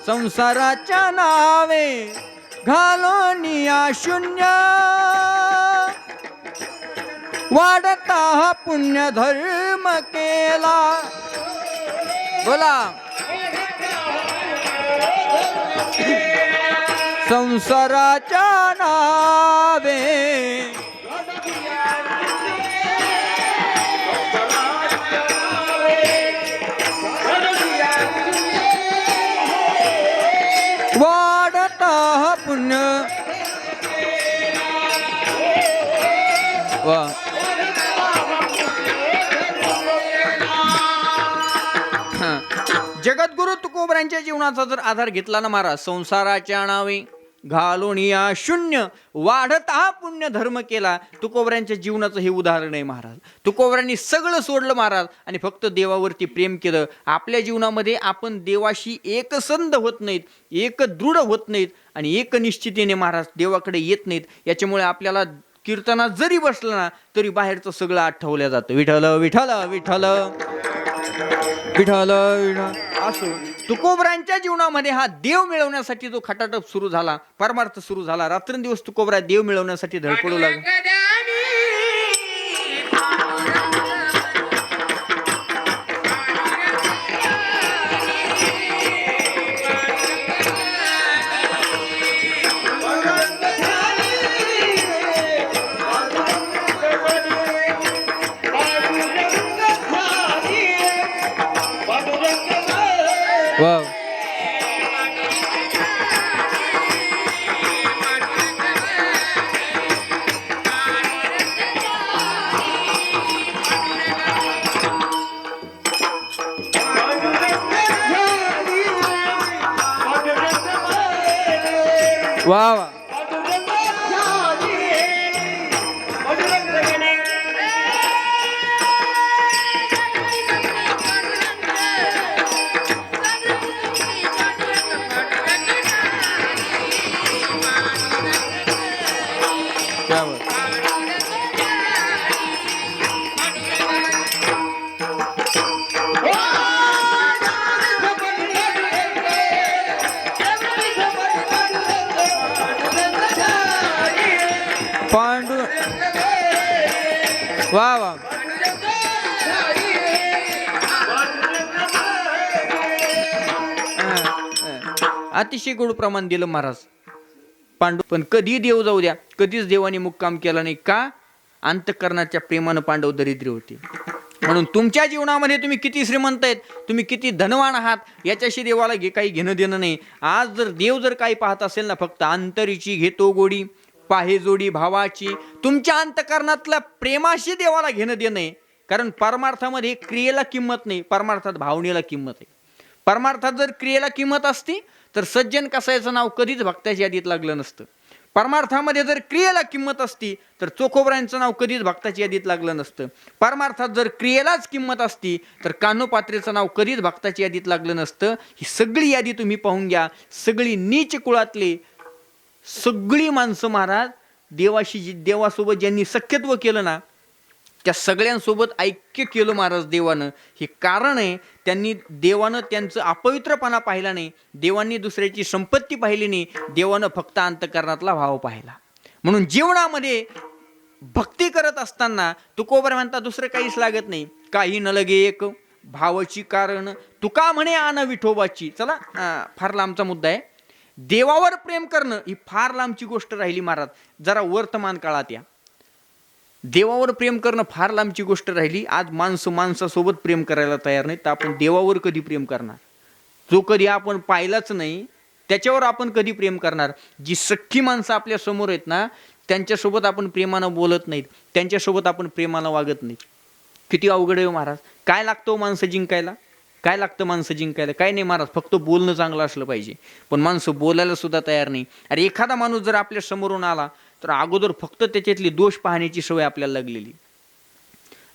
संसाराच्या नावे घालोनिया शून्य, वाढता हा पुण्य धर्म केला. बोला संसाराच्या नावे वाढता पुण्य वा जगद्गुरु तुकोबरांच्या जीवनाचा जर आधार घेतला ना महाराज, संसाराच्या नावे घालून या शून्य वाढत हा पुण्य धर्म केला. तुकोबरांच्या जीवनाचं हे उदाहरण आहे महाराज. तुकोबरांनी सगळं सोडलं महाराज आणि फक्त देवावरती प्रेम केलं. आपल्या जीवनामध्ये आपण देवाशी एकसंध होत नाहीत, एक दृढ होत नाहीत आणि एक निश्चितीने महाराज देवाकडे येत नाहीत. याच्यामुळे आपल्याला कीर्तनात जरी बसलं ना तरी बाहेरचं सगळं आठवलं जातं. विठ्ठल विठ्ठल विठ्ठल विठ्ठल असो. तुकोबरांच्या जीवनामध्ये हा देव मिळवण्यासाठी जो खटाटप सुरू झाला, परमार्थ सुरू झाला, रात्रंदिवस तुकोबरा देव मिळवण्यासाठी धडपडू लागला. वाव. वा वा. क्या बात. पांडू वा वा. अतिशय गोड प्रमाण दिलं महाराज. पांडू पण कधी देव जाऊ द्या, कधीच देवाने मुक्काम केला नाही. का? अंतःकरणाच्या प्रेमानं पांडव दरिद्री होते. म्हणून तुमच्या जीवनामध्ये तुम्ही किती श्रीमंत आहेत, तुम्ही किती धनवान आहात, याच्याशी देवाला काही घेणं देणं नाही. आज जर देव जर काही पाहत असेल ना, फक्त अंतरीची घेतो गोडी पाहे जोडी भावाची, तुमच्या अंतःकरणातल्या प्रेमाशी देवाला घेणं देणं आहे. कारण परमार्थामध्ये क्रियेला किंमत नाही, परमार्थात भावनेला किंमत आहे. परमार्थात जर क्रियेला किंमत असती तर सज्जन कसायचं नाव कधीच भक्ताच्या यादीत लागलं नसतं. परमार्थामध्ये जर क्रियेला किंमत असती तर चोखोबरांचं नाव कधीच भक्ताच्या यादीत लागलं नसतं. परमार्थात जर क्रियेलाच किंमत असती तर कान्होपात्रेचं नाव कधीच भक्ताच्या यादीत लागलं नसतं. ही सगळी यादी तुम्ही पाहून घ्या. सगळी नीच कुळातले सगळी माणसं महाराज देवाशी, देवासोबत ज्यांनी सख्यत्व केलं ना, त्या सगळ्यांसोबत ऐक्य केलं महाराज देवानं. हे कारण आहे, त्यांनी देवानं त्यांचं अपवित्रपणा पाहिला नाही, देवांनी दुसऱ्याची संपत्ती पाहिली नाही, देवानं फक्त अंतःकरणातला भाव पाहिला. म्हणून जीवनामध्ये भक्ती करत असताना तुकोबर म्हणता दुसरं काहीच लागत नाही. काही न लगे एक भावाची कारण तुका म्हणे आन विठोबाची. चला फार लांबचा मुद्दा आहे. देवावर प्रेम करणं ही फार लांबची गोष्ट राहिली महाराज. जरा वर्तमान काळात या. देवावर प्रेम करणं फार लांबची गोष्ट राहिली. आज माणसं माणसासोबत प्रेम करायला तयार नाही, तर आपण देवावर कधी प्रेम करणार? जो कधी आपण पाहिलाच नाही त्याच्यावर आपण कधी प्रेम करणार? जी सख्खी माणसं आपल्या समोर आहेत ना, त्यांच्यासोबत आपण प्रेमानं बोलत नाहीत, त्यांच्यासोबत आपण प्रेमानं वागत नाही. किती अवघड आहे महाराज. काय लागतं माणसं जिंकायला? काय लागतं माणसं जिंकायला? काय नाही महाराज, फक्त बोलणं चांगलं असलं पाहिजे. पण माणसं बोलायला सुद्धा तयार नाही. अरे एखादा माणूस जर आपल्या समोरून आला तर अगोदर फक्त त्याच्यातली दोष पाहण्याची सवय आपल्याला लागलेली.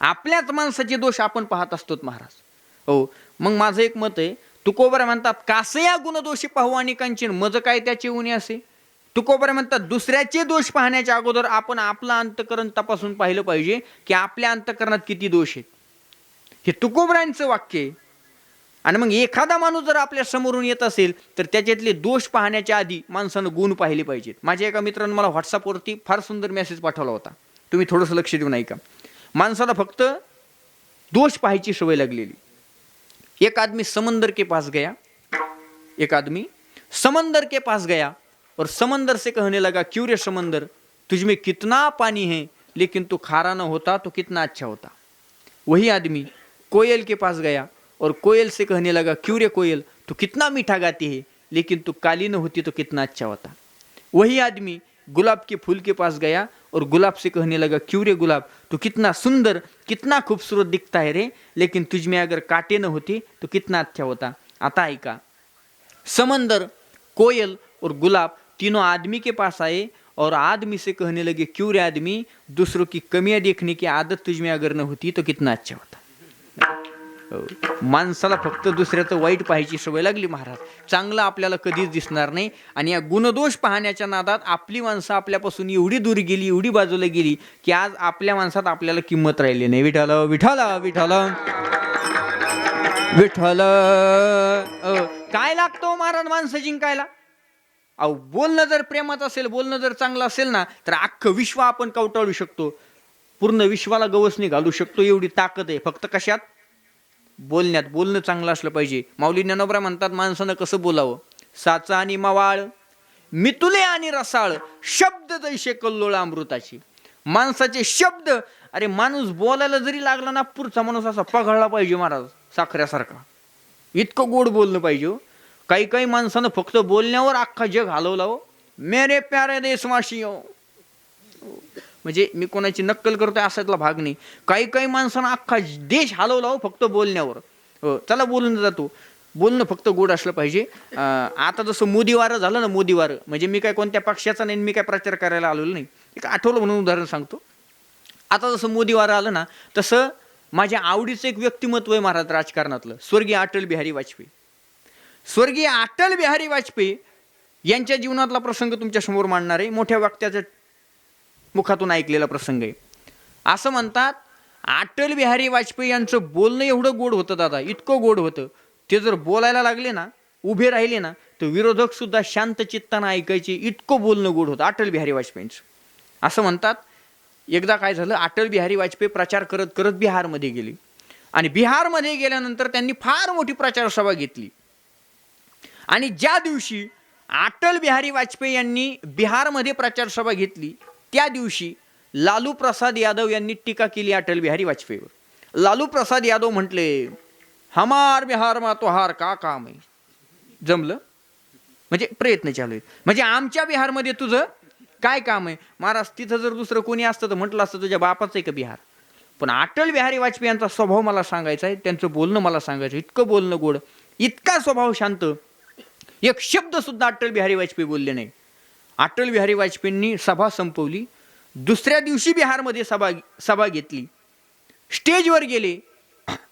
आपल्याच माणसाचे दोष आपण पाहत असतो महाराज. हो, मग माझं एक मत आहे, तुकोबरा म्हणतात कासया गुणदोषी पाहू आणि कांचन मज काय त्याचे उणे असे. तुकोबरा म्हणतात दुसऱ्याचे दोष पाहण्याच्या अगोदर आपण आपलं अंतःकरण तपासून पाहिलं पाहिजे की आपल्या अंतःकरणात किती दोष आहेत. हे तुकोबरांचं वाक्य आहे. आणि मग एखादा माणूस जर आपल्या समोरून येत असेल तर त्याच्यातले दोष पाहण्याच्या आधी माणसानं गुण पाहिले पाहिजेत. माझ्या एका मित्रानं मला व्हॉट्सअपवरती फार सुंदर मेसेज पाठवला होता, तुम्ही थोडंसं लक्ष देऊन ऐका. माणसाला फक्त दोष पाहायची सवय लागलेली. एक आदमी समंदर के पास गया, एक आदमी समंदर के पास गया और समंदर से कहने लगा, क्यों रे समंदर, तुझ में कितना पानी है लेकिन तू खारा न होता तो कितना अच्छा होता। वही आदमी कोयल के पास गया और कोयल से कहने लगा, क्यों रे कोयल, तू कितना मीठा गाती है लेकिन तू काली न होती तो कितना अच्छा होता। वही आदमी गुलाब के फूल के पास गया और गुलाब से कहने लगा, क्यों रे गुलाब, तू कितना सुंदर कितना खूबसूरत दिखता है रे, लेकिन तुझ में अगर कांटे न होते तो कितना अच्छा होता। आता ऐका, समंदर, कोयल और गुलाब तीनों आदमी के पास आए और आदमी से कहने लगे, क्यों रे आदमी, दूसरों की कमियां देखने की आदत तुझ में अगर न होती तो कितना अच्छा होता। माणसाला फक्त दुसऱ्याचं वाईट पाहायची सवय लागली महाराज, चांगलं आपल्याला कधीच दिसणार नाही। आणि या गुणदोष पाहण्याच्या नादात आपली माणसं आपल्यापासून एवढी दूर गेली, एवढी बाजूला गेली की आज आपल्या माणसात आपल्याला किंमत राहिली नाही। विठ्ठल विठ्ठल विठ्ठल विठ्ठल। काय लागतो महाराज माणसं जिंकायला? अहो, बोलणं जर प्रेमात असेल, बोलणं जर चांगलं असेल ना, तर अख्खं विश्व आपण कवटाळू शकतो, पूर्ण विश्वाला गवसणी घालू शकतो, एवढी ताकद आहे। फक्त कशात? बोलण्यात। बोलणं चांगलं असलं पाहिजे। माऊली ज्ञानोबा म्हणतात, माणसानं कसं बोलावं, साचा आणि मवाळ, मितुले आणि रसाळ, शब्द जैसे कल्लोळ अमृताची। माणसाचे शब्द, अरे माणूस बोलायला जरी लागला ना, पुढचा माणूस असा पघळला पाहिजे महाराज, साखऱ्यासारखा, इतकं गोड बोलणं पाहिजे। काही काही माणसानं फक्त बोलण्यावर अख्खा जग हलवला हो। मेरे प्यारे देशवासियो, म्हणजे मी कोणाची नक्कल करतोय असातला भाग नाही। काही काही माणसानं अख्खा देश हलवला हो फक्त बोलण्यावर। चला बोलून जातो, बोलणं फक्त गोड असलं पाहिजे। आता जसं मोदी वारं झालं ना, मोदी वारं, म्हणजे मी काय कोणत्या पक्षाचा नाही, मी काय प्रचार करायला आलेलो नाही, एक आठवलं म्हणून उदाहरण सांगतो। आता जसं मोदी वारं आलं ना, तसं माझ्या आवडीचं एक व्यक्तिमत्व आहे महाराज राजकारणातलं, स्वर्गीय अटल बिहारी वाजपेयी। स्वर्गीय अटल बिहारी वाजपेयी यांच्या जीवनातला प्रसंग तुमच्या समोर मांडणार आहे। मोठ्या वक्त्याच्या मुखातून ऐकलेला प्रसंग आहे। असं म्हणतात, अटल बिहारी वाजपेयी यांचं बोलणं एवढं गोड होतं दादा, इतकं गोड होतं, ते जर बोलायला लागले ना, उभे राहिले ना, तर विरोधक सुद्धा शांत चित्तानं ऐकायचे, इतकं बोलणं गोड होतं अटल बिहारी वाजपेयींचं। असं म्हणतात, एकदा काय झालं, अटल बिहारी वाजपेयी प्रचार करत करत बिहारमध्ये गेले आणि बिहारमध्ये गेल्यानंतर त्यांनी फार मोठी प्रचार सभा घेतली। आणि ज्या दिवशी अटल बिहारी वाजपेयी यांनी बिहारमध्ये प्रचार सभा घेतली, त्या दिवशी लालू प्रसाद यादव यांनी टीका केली अटल बिहारी वाजपेयीवर। लालू प्रसाद यादव म्हटले, हमार बिहार मा तो हार का काम आहे। जमलं म्हणजे प्रयत्न चालू आहेत, म्हणजे आमच्या बिहारमध्ये तुझं काय काम आहे महाराज? तिथं जर दुसरं कोणी असतं तर म्हटलं असतं तुझ्या बापाचं आहे का बिहार। पण अटल बिहारी वाजपेयी यांचा स्वभाव मला सांगायचा आहे, त्यांचं बोलणं मला सांगायचं, इतकं बोलणं गोड, इतका स्वभाव शांत, एक शब्द सुद्धा अटल बिहारी वाजपेयी बोलले नाही। अटल बिहारी वाजपेयींनी सभा संपवली, दुसऱ्या दिवशी बिहारमध्ये सभा घेतली, स्टेजवर गेले,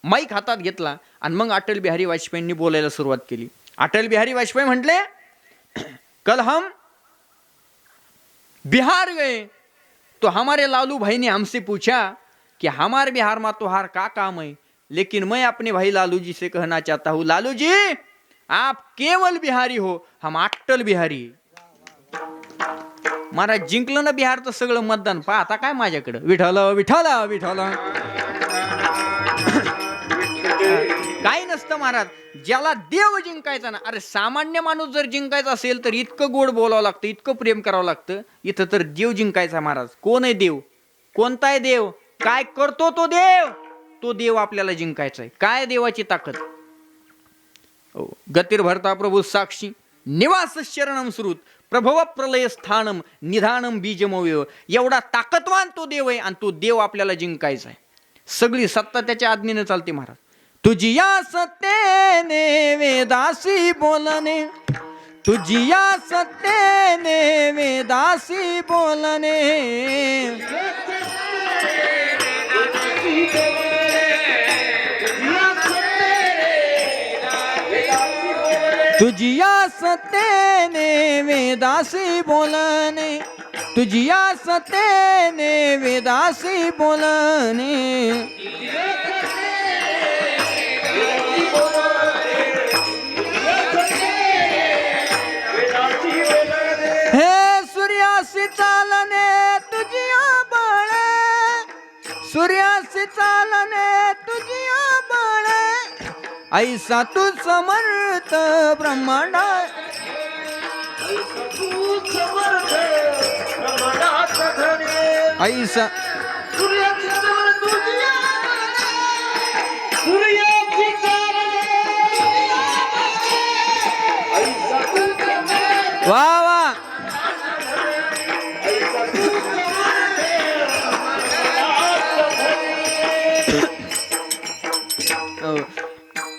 माईक हातात घेतला आणि मग अटल बिहारी वाजपेयींनी बोलायला सुरुवात केली। अटल बिहारी वाजपेयी म्हटले, कल हम बिहार गए तो हमारे लालू भाई ने हमसे पूछा कि हमारे बिहार में तो हार का काम है, लेकिन मैं अपने भाई लालू जी से कहना चाहता हूँ, लालू जी आप केवल बिहारी हो, हम अटल बिहारी। महाराज जिंकलं ना बिहारचं सगळं मतदान, पाहता काय माझ्याकडे, विठ्ठल विठ्ठल विठ्ठल। काही नसतं महाराज, ज्याला देव जिंकायचा ना, अरे सामान्य माणूस जर जिंकायचा असेल तर इतकं गोड बोलावं लागतं, इतकं प्रेम करावं लागतं। इथं तर देव जिंकायचा महाराज। कोण आहे देव? कोणता आहे देव? काय करतो तो देव? तो देव आपल्याला जिंकायचा आहे। काय देवाची ताकद? गतिर्भरता प्रभू साक्षी, निवास शरणम श्रुत, प्रभव प्रलय स्थानम, निधानम बीजमव्य। एवढा ताकदवान तो देव आहे आणि तो देव आपल्याला जिंकायचा आहे। सगळी सत्ता त्याच्या आज्ञेने चालते महाराज। तुझिया सत्तेने वेदासी बोलणे, तुझिया सत्तेने वेदासी बोलणे, तुझिया सत्तेने वेदासी बोलणे, तुझिया सत्तेने वेदासी बोलणे। हे सूर्यासी चालणे तुझिया बळे, सूर्यासी चालणे तुझिया बळे, ऐसा तू समर्थ ब्रह्मांडा, ऐसा वा वा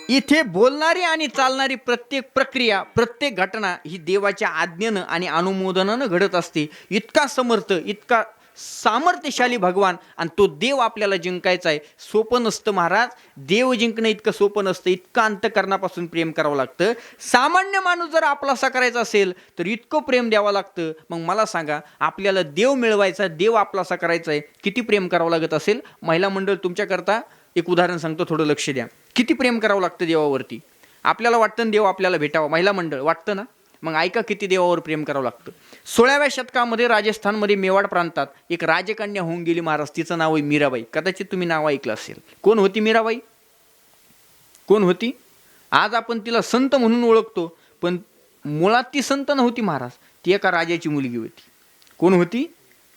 इथे बोलणारी आणि चालणारी प्रत्येक प्रक्रिया, प्रत्येक घटना ही देवाच्या आज्ञेनं आणि अनुमोदनानं घडत असते. इतका समर्थ, इतका सामर्थ्यशाली भगवान, आणि तो देव आपल्याला जिंकायचा आहे. सोपं नसतं महाराज, देव जिंकणं इतकं सोपं नसतं. इतकं अंतकरणापासून प्रेम करावं लागतं. सामान्य माणूस जर आपलासा करायचा असेल तर इतकं प्रेम द्यावं लागतं. मग मला सांगा, आपल्याला देव मिळवायचा, देव आपलासा करायचा आहे, किती प्रेम करावं लागत असेल? महिला मंडळ, तुमच्याकरता एक उदाहरण सांगतो, थोडं लक्ष द्या. किती प्रेम करावं लागतं देवावरती? आपल्याला वाटतं ना देव आपल्याला भेटावा, महिला मंडळ वाटतं ना? मग ऐका किती देवावर प्रेम करावं लागतं. 16व्या शतकामध्ये राजस्थानमध्ये मेवाड प्रांतात एक राजकन्या होऊन गेली महाराज. तिचं नाव आहे मीराबाई. कदाचित तुम्ही नाव ऐकलं असेल. कोण होती मीराबाई? कोण होती? आज आपण तिला संत म्हणून ओळखतो, पण मुळात ती संत नव्हती महाराज. ती एका राजाची मुलगी होती. कोण होती?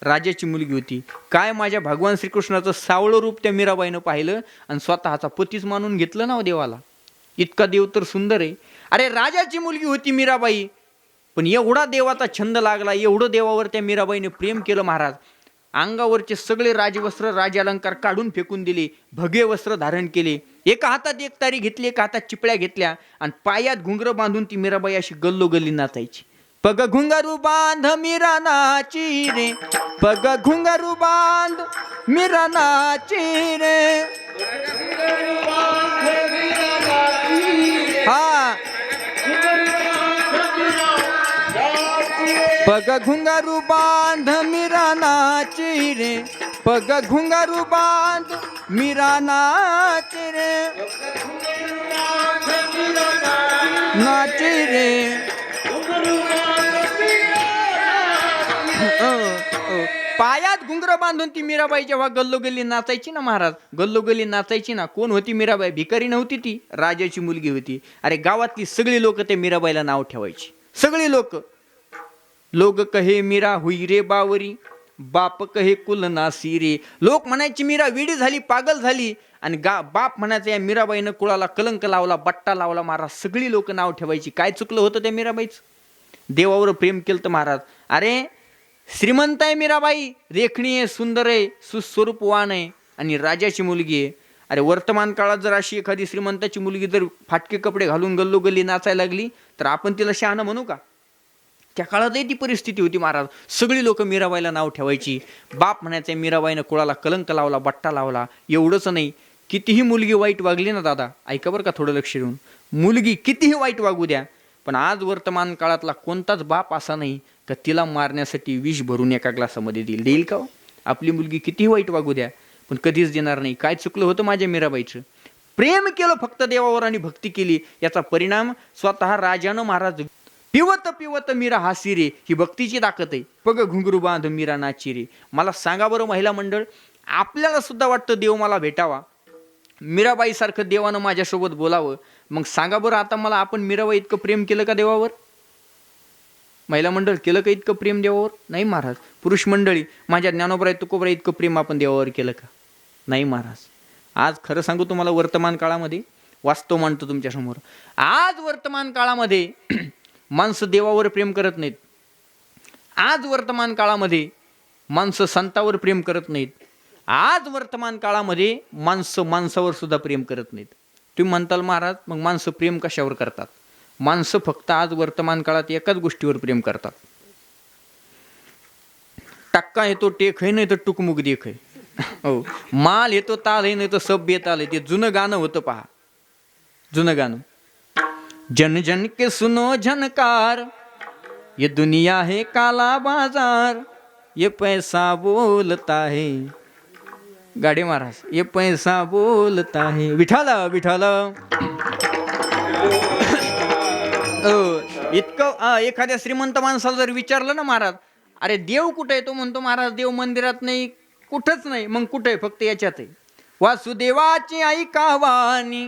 राजाची मुलगी होती. काय माझ्या भगवान श्रीकृष्णाचं सावळं रूप त्या मीराबाईनं पाहिलं आणि स्वतःचा पतीच मानून घेतलं ना देवाला. इतका देव तर सुंदर आहे. अरे राजाची मुलगी होती मीराबाई, पण एवढा देवाचा छंद लागला, एवढं देवावर त्या मीराबाईने प्रेम केलं महाराज. अंगावरचे सगळे राजवस्त्र, राजालंकार काढून फेकून दिले, भगवे वस्त्र धारण केले, एका हातात एक तारी घेतली, एका हातात चिपळ्या घेतल्या, आणि पायात घुंगरं बांधून ती मीराबाई अशी गल्लोगल्ली नाचायची. पग घुंगारू बांध मीरा नाची रे, पग घुंगारू बांध मीरा नाची रे. हा, पग घुंगारू बांध मीरा नाची रे, पग घुंगारू बांध मीरा नाची रे, नाची रे. पायात घुंगरं बांधून ती मीराबाई जेव्हा गल्लोगल्ली नाचायची ना महाराज, गल्लोगल्ली नाचायची ना. कोण होती मीराबाई? भिकारी नव्हती ती, राजाची मुलगी होती. अरे गावातली सगळी लोक त्या मीराबाईला नाव ठेवायची. सगळी लोक. लोक कहे मीरा हुई रे बावरी, बाप कहे कुल नासी रे. लोक म्हणायची मीरा वेडी झाली, पागल झाली, आणि बाप म्हणायचं या मीराबाईनं कुळाला कलंक लावला, बट्टा लावला महाराज. सगळी लोक नाव ठेवायची. काय चुकलं होतं त्या मीराबाईचं? देवावर प्रेम केलं तर महाराज. अरे श्रीमंत आहे मीराबाई, रेखणी आहे, सुंदर आहे, सुस्वरूपवान आहे, आणि राजाची मुलगी आहे. अरे वर्तमान काळात जर अशी एखादी श्रीमंताची मुलगी जर फाटके कपडे घालून गल्लोगल्ली नाचायला लागली तर आपण तिला शहाणं म्हणू का? त्या काळातही ती परिस्थिती होती महाराज. सगळी लोक मीराबाईला नाव ठेवायची. बाप म्हणायचं मीराबाईनं कुळाला कलंक लावला, बट्टा लावला. एवढंच नाही, कितीही मुलगी वाईट वागली ना दादा, ऐका बरं का थोडं लक्ष देऊन, मुलगी कितीही वाईट वागू द्या, पण आज वर्तमान काळातला कोणताच बाप असा नाही का तिला मारण्यासाठी विष भरून एका ग्लासामध्ये देईल का? आपली मुलगी कितीही वाईट वागू द्या, पण कधीच देणार नाही. काय चुकलं होतं माझ्या मीराबाईचं? प्रेम केलं फक्त देवावर आणि भक्ती केली. याचा परिणाम स्वतः राजानं महाराज पिवत पिवत मीरा हासी रे, ही भक्तीची ताकद आहे. पग घुंगरू बांध मीरा नाची रे. मला सांगा बरं महिला मंडळ, आपल्याला सुद्धा वाटतं देव मला भेटावा, मीराबाई सारखं देवानं माझ्यासोबत बोलावं. मग सांगा बरं आता मला, आपण मीराबाई इतकं प्रेम केलं का देवावर? महिला मंडळ केलं का इतकं प्रेम देवावर? नाही महाराज. पुरुष मंडळी, माझ्या ज्ञानोबराय तुकोबराय इतकं प्रेम आपण देवावर केलं का? नाही महाराज. आज खरं सांगू तुम्हाला, वर्तमान काळामध्ये वास्तव मांडतो तुमच्यासमोर, आज वर्तमान काळामध्ये माणसं देवावर प्रेम करत नाहीत. आज वर्तमान काळामध्ये माणसं संतावर प्रेम करत नाहीत. आज वर्तमान काळामध्ये माणसं माणसावर सुद्धा प्रेम करत नाहीत. तुम्ही म्हणताल महाराज मग माणसं प्रेम कशावर करतात? माणसं फक्त आज वर्तमान काळात एकाच गोष्टीवर प्रेम करतात. टक्का येतो टेक आहे, नाही तर टुकमुक देख आहे. हो, माल येतो ताल आहे, नाही तर सब बेताल आहे. ते जुनं गाणं होतं पहा, जुनं गाणं. जन जन के सुनो झनकार, ये दुनिया है काला बाजार, ये पैसा बोलता है. गाडे महाराज, ये पैसा बोलता है. विठाल विठाल. इतकं एखाद्या श्रीमंत माणसाला जर विचारलं ना महाराज, अरे देव कुठे आहे? तो म्हणतो महाराज देव मंदिरात नाही, कुठंच नाही. मग कुठे आहे? फक्त याच्यात आहे. वासुदेवाची आई कावानी,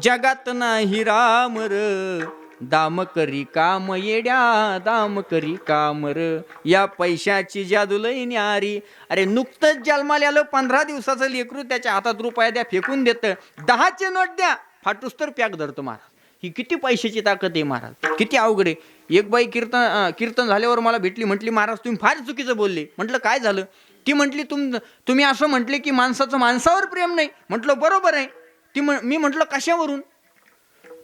जगात नाही राम र, दाम करी काम येड्या दाम करी काम र, या पैशाची जादू लई न्यारी. अरे नुकतंच जन्माला आलं 15 दिवसाचं लेकरू, त्याच्या हातात रुपया द्या फेकून देतं, 10चे नोट द्या फाटूस तर पॅक धरतो महाराज. ही किती पैशाची ताकद आहे महाराज, किती अवघड आहे. एक बाई कीर्तन झाल्यावर मला भेटली, म्हटली महाराज तुम्ही फार चुकीचं बोलले. म्हटलं काय झालं? ती म्हटली तुम्ही असं म्हटले की माणसाचं माणसावर प्रेम नाही. म्हटलं बरोबर आहे. मी म्हटलं कशावरून,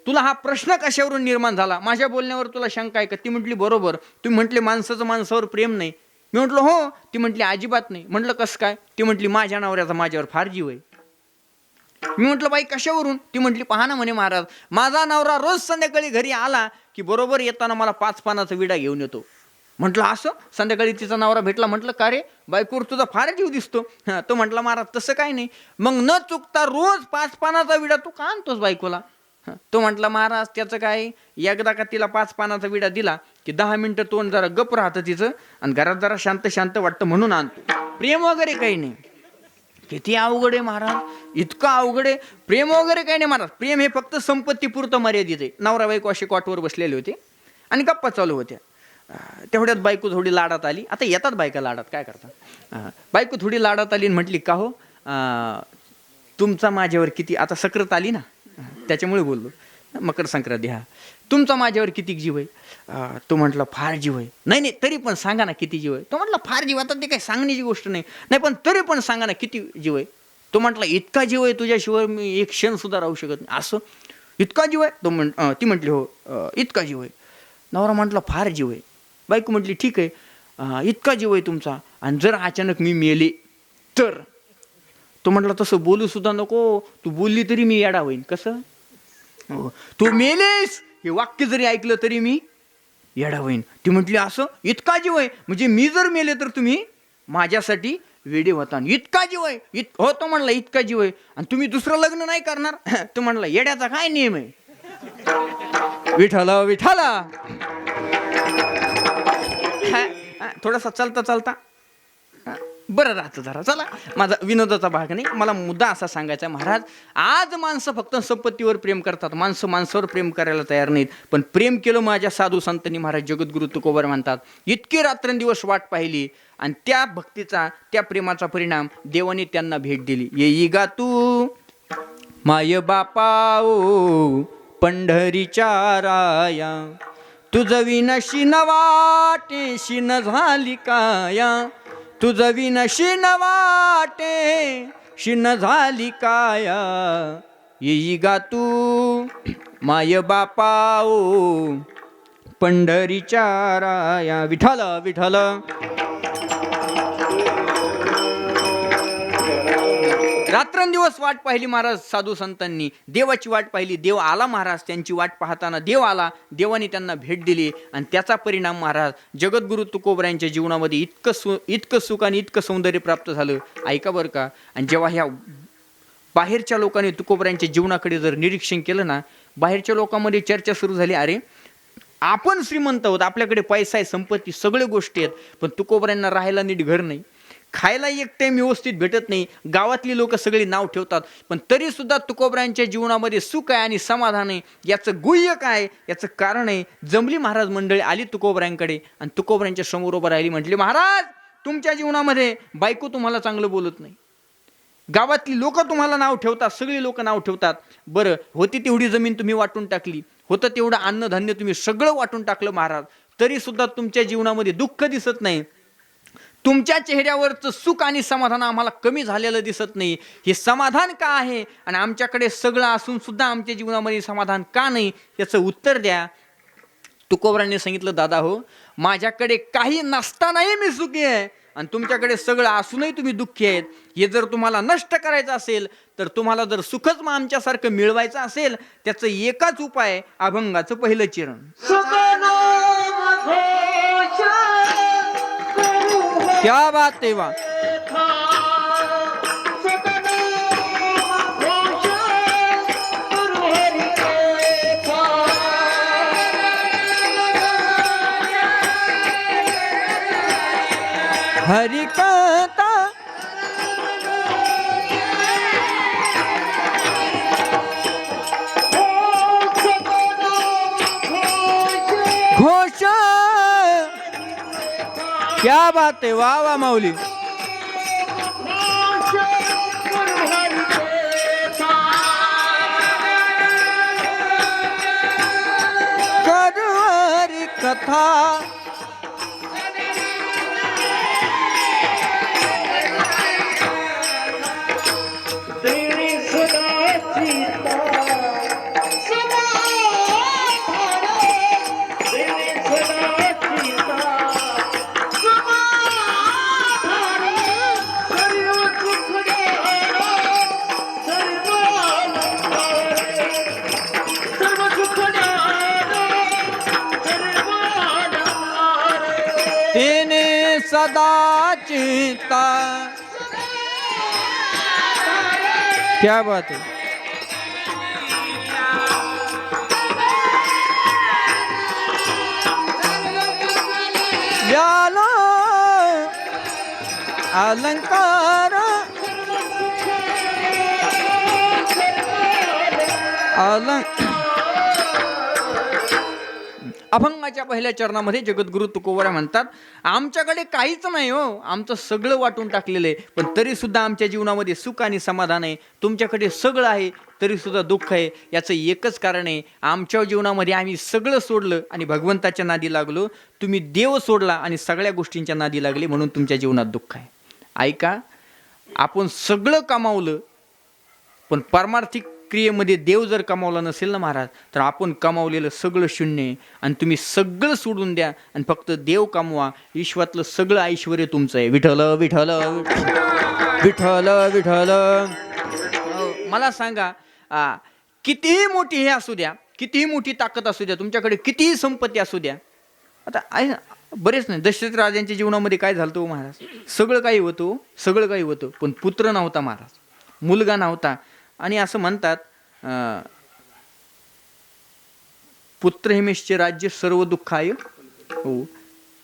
तुला हा प्रश्न कशावरून निर्माण झाला, माझ्या बोलण्यावर तुला शंका आहे का? ती म्हटली बरोबर, तुम्ही म्हटले माणसाचं माणसावर प्रेम नाही. मी म्हटलं हो. ती म्हटली अजिबात नाही. म्हटलं कसं काय? ती म्हटली माझ्या नवऱ्याचा माझ्यावर फार जीव आहे. मी म्हटलं बाई कशावरून? ती म्हटली पहा ना म्हणे महाराज, माझा नवरा रोज संध्याकाळी घरी आला की बरोबर येताना मला 5 पानाचा विडा घेऊन येतो. म्हटलं असं? संध्याकाळी तिचा नवरा भेटला. म्हटलं का रे बायकोर तुझा फार जीव दिसतो. तो म्हटला महाराज तसं काय नाही. मग न चुकता रोज 5 पानाचा विडा तू का आणतोस बायकोला? तो म्हटला महाराज त्याचं काय, एकदा का तिला 5 पानाचा विडा दिला की 10 मिनिटं तोंड जरा गप राहतं तिचं आणि घरात जरा शांत शांत वाटतं म्हणून आणतो. प्रेम वगैरे काही नाही. किती अवघड आहे महाराज, इतकं अवघड आहे. प्रेम वगैरे काही नाही महाराज. प्रेम हे फक्त संपत्तीपुरतं मर्यादित आहे. नवरा बायको असे कॉटवर बसलेले होते आणि गप्पा चालू होत्या. तेवढ्यात बायको थोडी लाडात आली. आता येतात बायका लाडात, काय करता. बायको थोडी लाडात आली आणि म्हटली का हो तुमचा माझ्यावर किती, आता सक्रात आली ना त्याच्यामुळे बोललो, मकर संक्रांती, हा तुमचा माझ्यावर किती जीव आहे? तो म्हटला फार जीव आहे. नाही तरी पण सांगा ना किती जीव आहे? तो म्हटला फार जीव, आता ते काही सांगण्याची गोष्ट नाही पण तरी पण सांगा ना किती जीव आहे? तो म्हटला इतका जीव आहे तुझ्याशिवाय मी एक क्षण सुद्धा राहू शकत नाही. असं इतका जीव आहे? ती म्हटली हो इतका जीव आहे. नवरा म्हटला फार जीव आहे. बायको म्हटली ठीक आहे इतका जीव आहे तुमचा, आणि जर अचानक मी मेले तर? तो म्हटला तसं बोलू सुद्धा नको, तू बोलली तरी मी येडा होईन. कसं? तू मेलेस हे वाक्य जरी ऐकलं तरी मी येडा होईन. ती म्हटली असं? इतका जीव आहे म्हणजे मी जर मेले तर तुम्ही माझ्यासाठी वेडे होता? इतका जीव आहे? हो. तो म्हणला इतका जीव आहे. आणि तुम्ही दुसरं लग्न नाही करणार? तो म्हणला येड्याचा काय नियम आहे? विठाला विठाला. थोडासा चालता बरं राहतं जरा. चला, माझा विनोदाचा भाग नाही, मला मुद्दा असा सांगायचा महाराज, आज माणसं फक्त संपत्तीवर प्रेम करतात, माणसं माणसावर प्रेम करायला तयार नाहीत. पण प्रेम केलं माझ्या साधू संतांनी महाराज. जगद्गुरु तुकोबर म्हणतात इतके रात्रंदिवस वाट पाहिली आणि त्या भक्तीचा त्या प्रेमाचा परिणाम देवाने त्यांना भेट दिली. येई गा तू माय बापा ओ पंढरीच्या राया, तुझं विनशी न वाटे शिन झाली काया, तुझं विनशी न वाटे शिन झाली काया, येई गा तू माय बापा ओ पंढरीच्या राया. विठ्ठल विठ्ठल. रात्रंदिवस वाट पाहिली महाराज साधू संतांनी, देवाची वाट पाहिली. देव आला महाराज. त्यांची वाट पाहताना देव आला, देवाने त्यांना भेट दिली आणि त्याचा परिणाम महाराज जगद्गुरु तुकोबरायांच्या जीवनामध्ये इतकं सुख आणि इतकं सौंदर्य प्राप्त झालं. ऐका बरं का. आणि जेव्हा ह्या बाहेरच्या लोकांनी तुकोबरायांच्या जीवनाकडे जर निरीक्षण केलं ना, बाहेरच्या लोकांमध्ये चर्चा सुरू झाली, अरे आपण श्रीमंत आहोत, आपल्याकडे पैसा आहे, संपत्ती, सगळ्या गोष्टी आहेत, पण तुकोबरायांना राहायला नीट घर नाही, खायला एक टाइम व्यवस्थित भेटत नाही. गावातली लोक सगळी नाव ठेवतात, पण तरी सुद्धा तुकोबरायांच्या जीवनामध्ये सुख आहे आणि समाधान आहे. याचं गुह्य काय, याचं कारण आहे. जमली महाराज मंडळी आली तुकोबरायांकडे आणि तुकोबरायांच्या समोर उभं राहिली. म्हटली महाराज तुमच्या जीवनामध्ये बायको तुम्हाला चांगलं बोलत नाही, गावातली लोक तुम्हाला नाव ठेवतात, सगळी लोक नाव ठेवतात. बरं होती तेवढी जमीन तुम्ही वाटून टाकली, होतं तेवढं अन्नधान्य तुम्ही सगळं वाटून टाकलं महाराज, तरी सुद्धा तुमच्या जीवनामध्ये दुःख दिसत नाही. तुमच्या चेहऱ्यावरचं सुख आणि समाधान आम्हाला कमी झालेलं दिसत नाही. हे समाधान का आहे आणि आमच्याकडे सगळं असून सुद्धा आमच्या जीवनामध्ये समाधान का नाही, याचं उत्तर द्या. तुकोबरांनी सांगितलं दादा हो, माझ्याकडे काही नसतानाही मी सुखी आहे आणि तुमच्याकडे सगळं असूनही तुम्ही दुःखी आहेत. हे जर तुम्हाला नष्ट करायचं असेल तर तुम्हाला जर सुखच मग आमच्यासारखं मिळवायचं असेल, त्याचं एकच उपाय, अभंगाचं पहिलं चरण. क्या बात आहे वा. हरिकथा क्या बात आहे, वा वा माऊली. करू हरी कथा तेने सदा चिंता. क्या बात है. याला अलंकार अभंगाच्या पहिल्या चरणामध्ये जगद्गुरु तुकोबरा म्हणतात, आमच्याकडे काहीच नाही हो, आमचं सगळं वाटून टाकलेलं आहे, पण तरी सुद्धा आमच्या जीवनामध्ये सुख आणि समाधान आहे. तुमच्याकडे सगळं आहे तरी सुद्धा दुःख आहे. याचं एकच कारण आहे, आमच्या जीवनामध्ये आम्ही सगळं सोडलं आणि भगवंताच्या नादी लागलो. तुम्ही देव सोडला आणि सगळ्या गोष्टींच्या नादी लागले, म्हणून तुमच्या जीवनात दुःख आहे. ऐका, आपण सगळं कमावलं पण पारमार्थिक क्रियेमध्ये देव जर कमावला नसेल ना महाराज, तर आपण कमावलेलं सगळं शून्य आहे. आणि तुम्ही सगळं सोडून द्या आणि फक्त देव कमवा. विश्वातलं सगळं ऐश्वर तुमचं आहे. विठ्ठल विठ्ठल विठ्ठल विठ्ठल. मला सांगा, कितीही मोठी हे असू द्या, कितीही मोठी ताकद असू द्या, तुमच्याकडे कितीही संपत्ती असू द्या. आता आहे बरेच नाही, दशरथ राजांच्या जीवनामध्ये काय झालं हो महाराज, सगळं काही होतं, सगळं काही होतं, पण पुत्र नव्हता महाराज, मुलगा नव्हता. आणि असं म्हणतात, पुत्र हिमेशचे राज्य सर्व दुःखाय. हो,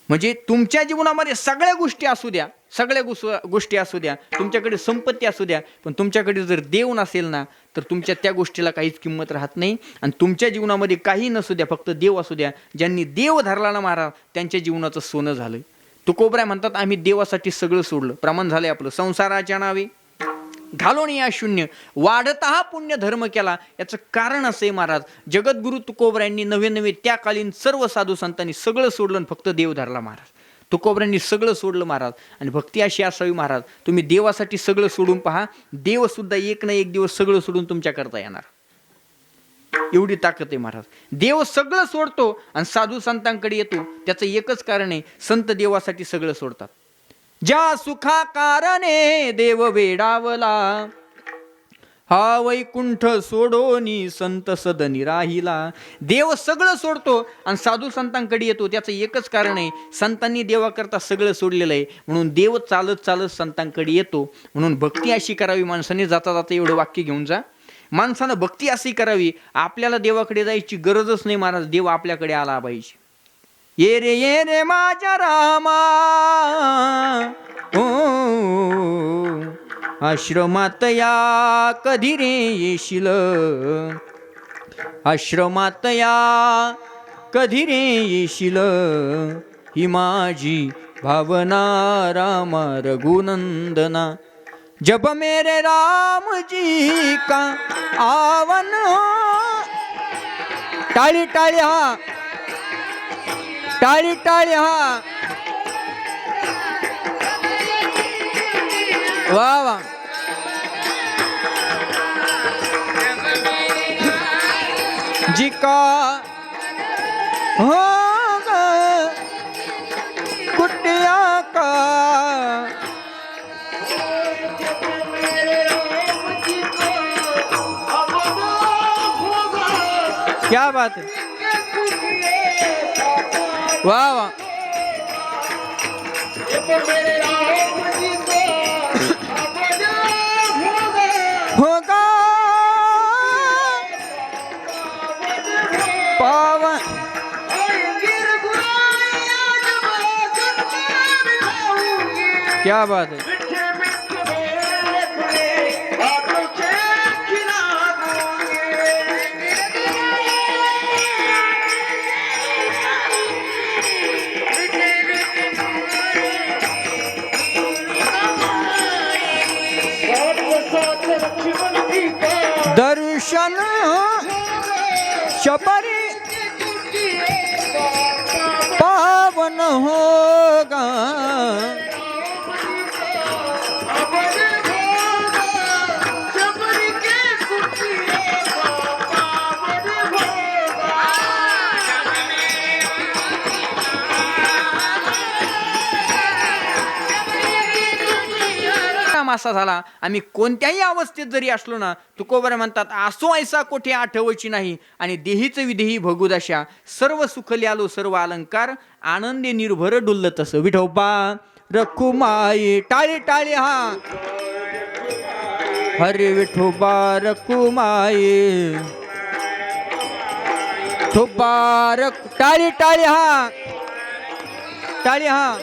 म्हणजे तुमच्या जीवनामध्ये सगळ्या गोष्टी असू द्या, सगळ्या गोष्टी असू द्या, तुमच्याकडे संपत्ती असू द्या, पण तुमच्याकडे जर देव नसेल ना, तर तुमच्या त्या गोष्टीला काहीच किंमत राहत नाही. आणि तुमच्या जीवनामध्ये काही नसू द्या, फक्त देव असू द्या. ज्यांनी देव धरला ना महाराज, त्यांच्या जीवनाचं सोनं झालं. तुकोबरा म्हणतात, आम्ही देवासाठी सगळं सोडलं. प्रमाण झालंय आपलं. संसाराच्या नावे घालून या शून्य वाढता हा पुण्य धर्म केला. याचं कारण असं आहे महाराज, जगद्गुरु तुकोबऱ्यांनी नवे नवे त्या कालीन सर्व साधू संतांनी सगळं सोडलं आणि फक्त देव धरला महाराज. तुकोबऱ्यांनी सगळं सोडलं महाराज. आणि भक्ती अशी असावी महाराज, तुम्ही देवासाठी सगळं सोडून पहा, देव सुद्धा एक ना एक दिवस सगळं सोडून तुमच्या करता येणार. एवढी ताकद आहे महाराज. देव सगळं सोडतो आणि साधू संतांकडे येतो. त्याचं एकच कारण आहे, संत देवासाठी सगळं सोडतात. ज्या सुखा कारणे देव वेडावला, हा वैकुंठ सोडोनी संत सदनी राहिला. देव सगळं सोडतो आणि साधू संतांकडे येतो. त्याचं एकच कारण आहे, संतांनी देवाकरता सगळं सोडलेलं आहे, म्हणून देव चालत चालत संतांकडे येतो. म्हणून भक्ती अशी करावी माणसाने, जाता जाता एवढं वाक्य घेऊन जा, माणसानं भक्ती अशी करावी, आपल्याला देवाकडे जायची गरजच नाही महाराज, देव आपल्याकडे आला पाहिजे. ये रे माझ्या रामा, ओ आश्रमात या कधी रे येशील, आश्रमात या कधी रे येशील, ही माझी भावना रामा रघुनंदना. जब मेरे राम जी का आवन. टाळी टाळी हा, टाळी टाळी हा, वा वा. जिका हो कुटिया का, क्या बात है, वाह वाह. होगा पावन. क्या बात है. दर्शन शबरी पावन होगा असा झाला आम्ही कोणत्याही अवस्थेत जरी असलो ना तुकोबरा म्हणतात असो ऐसा कोठे आठवची नाही आणि देहीच विदेही भगुदशा सर्व सुखले आलो सर्व अलंकार आनंदे निर्भर डुललं तसं विठोबा रखुमाई टाळी टाळी हा हरे विठोबा रखुमाई ठोबा टाळी टाळी हा टाळी हा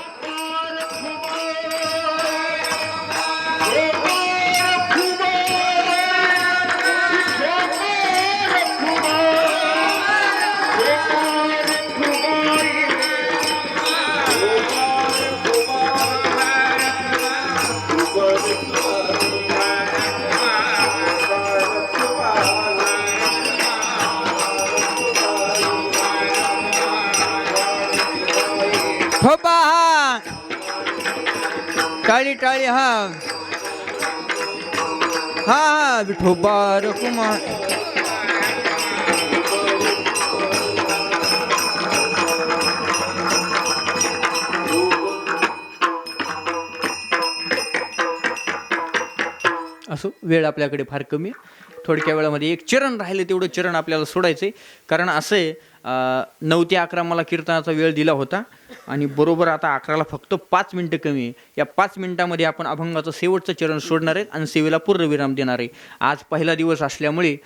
ठोबा हा टाळी टाळी हा हा हा विठोबा रखुमा असो वेळ आपल्याकडे फार कमी आहे थोडक्या वेळामध्ये एक चरण राहिले तेवढं चरण आपल्याला सोडायचंय कारण असं आहे 9 ते 11 मला कीर्तनाचा वेळ दिला होता आणि बरोबर आता 11ला फक्त 5 मिनिटं कमी आहे या 5 मिनिटामध्ये आपण अभंगाचं शेवटचं चरण सोडणार आहेत आणि सेवेला पूर्णविराम देणार आहे आज पहिला दिवस असल्यामुळे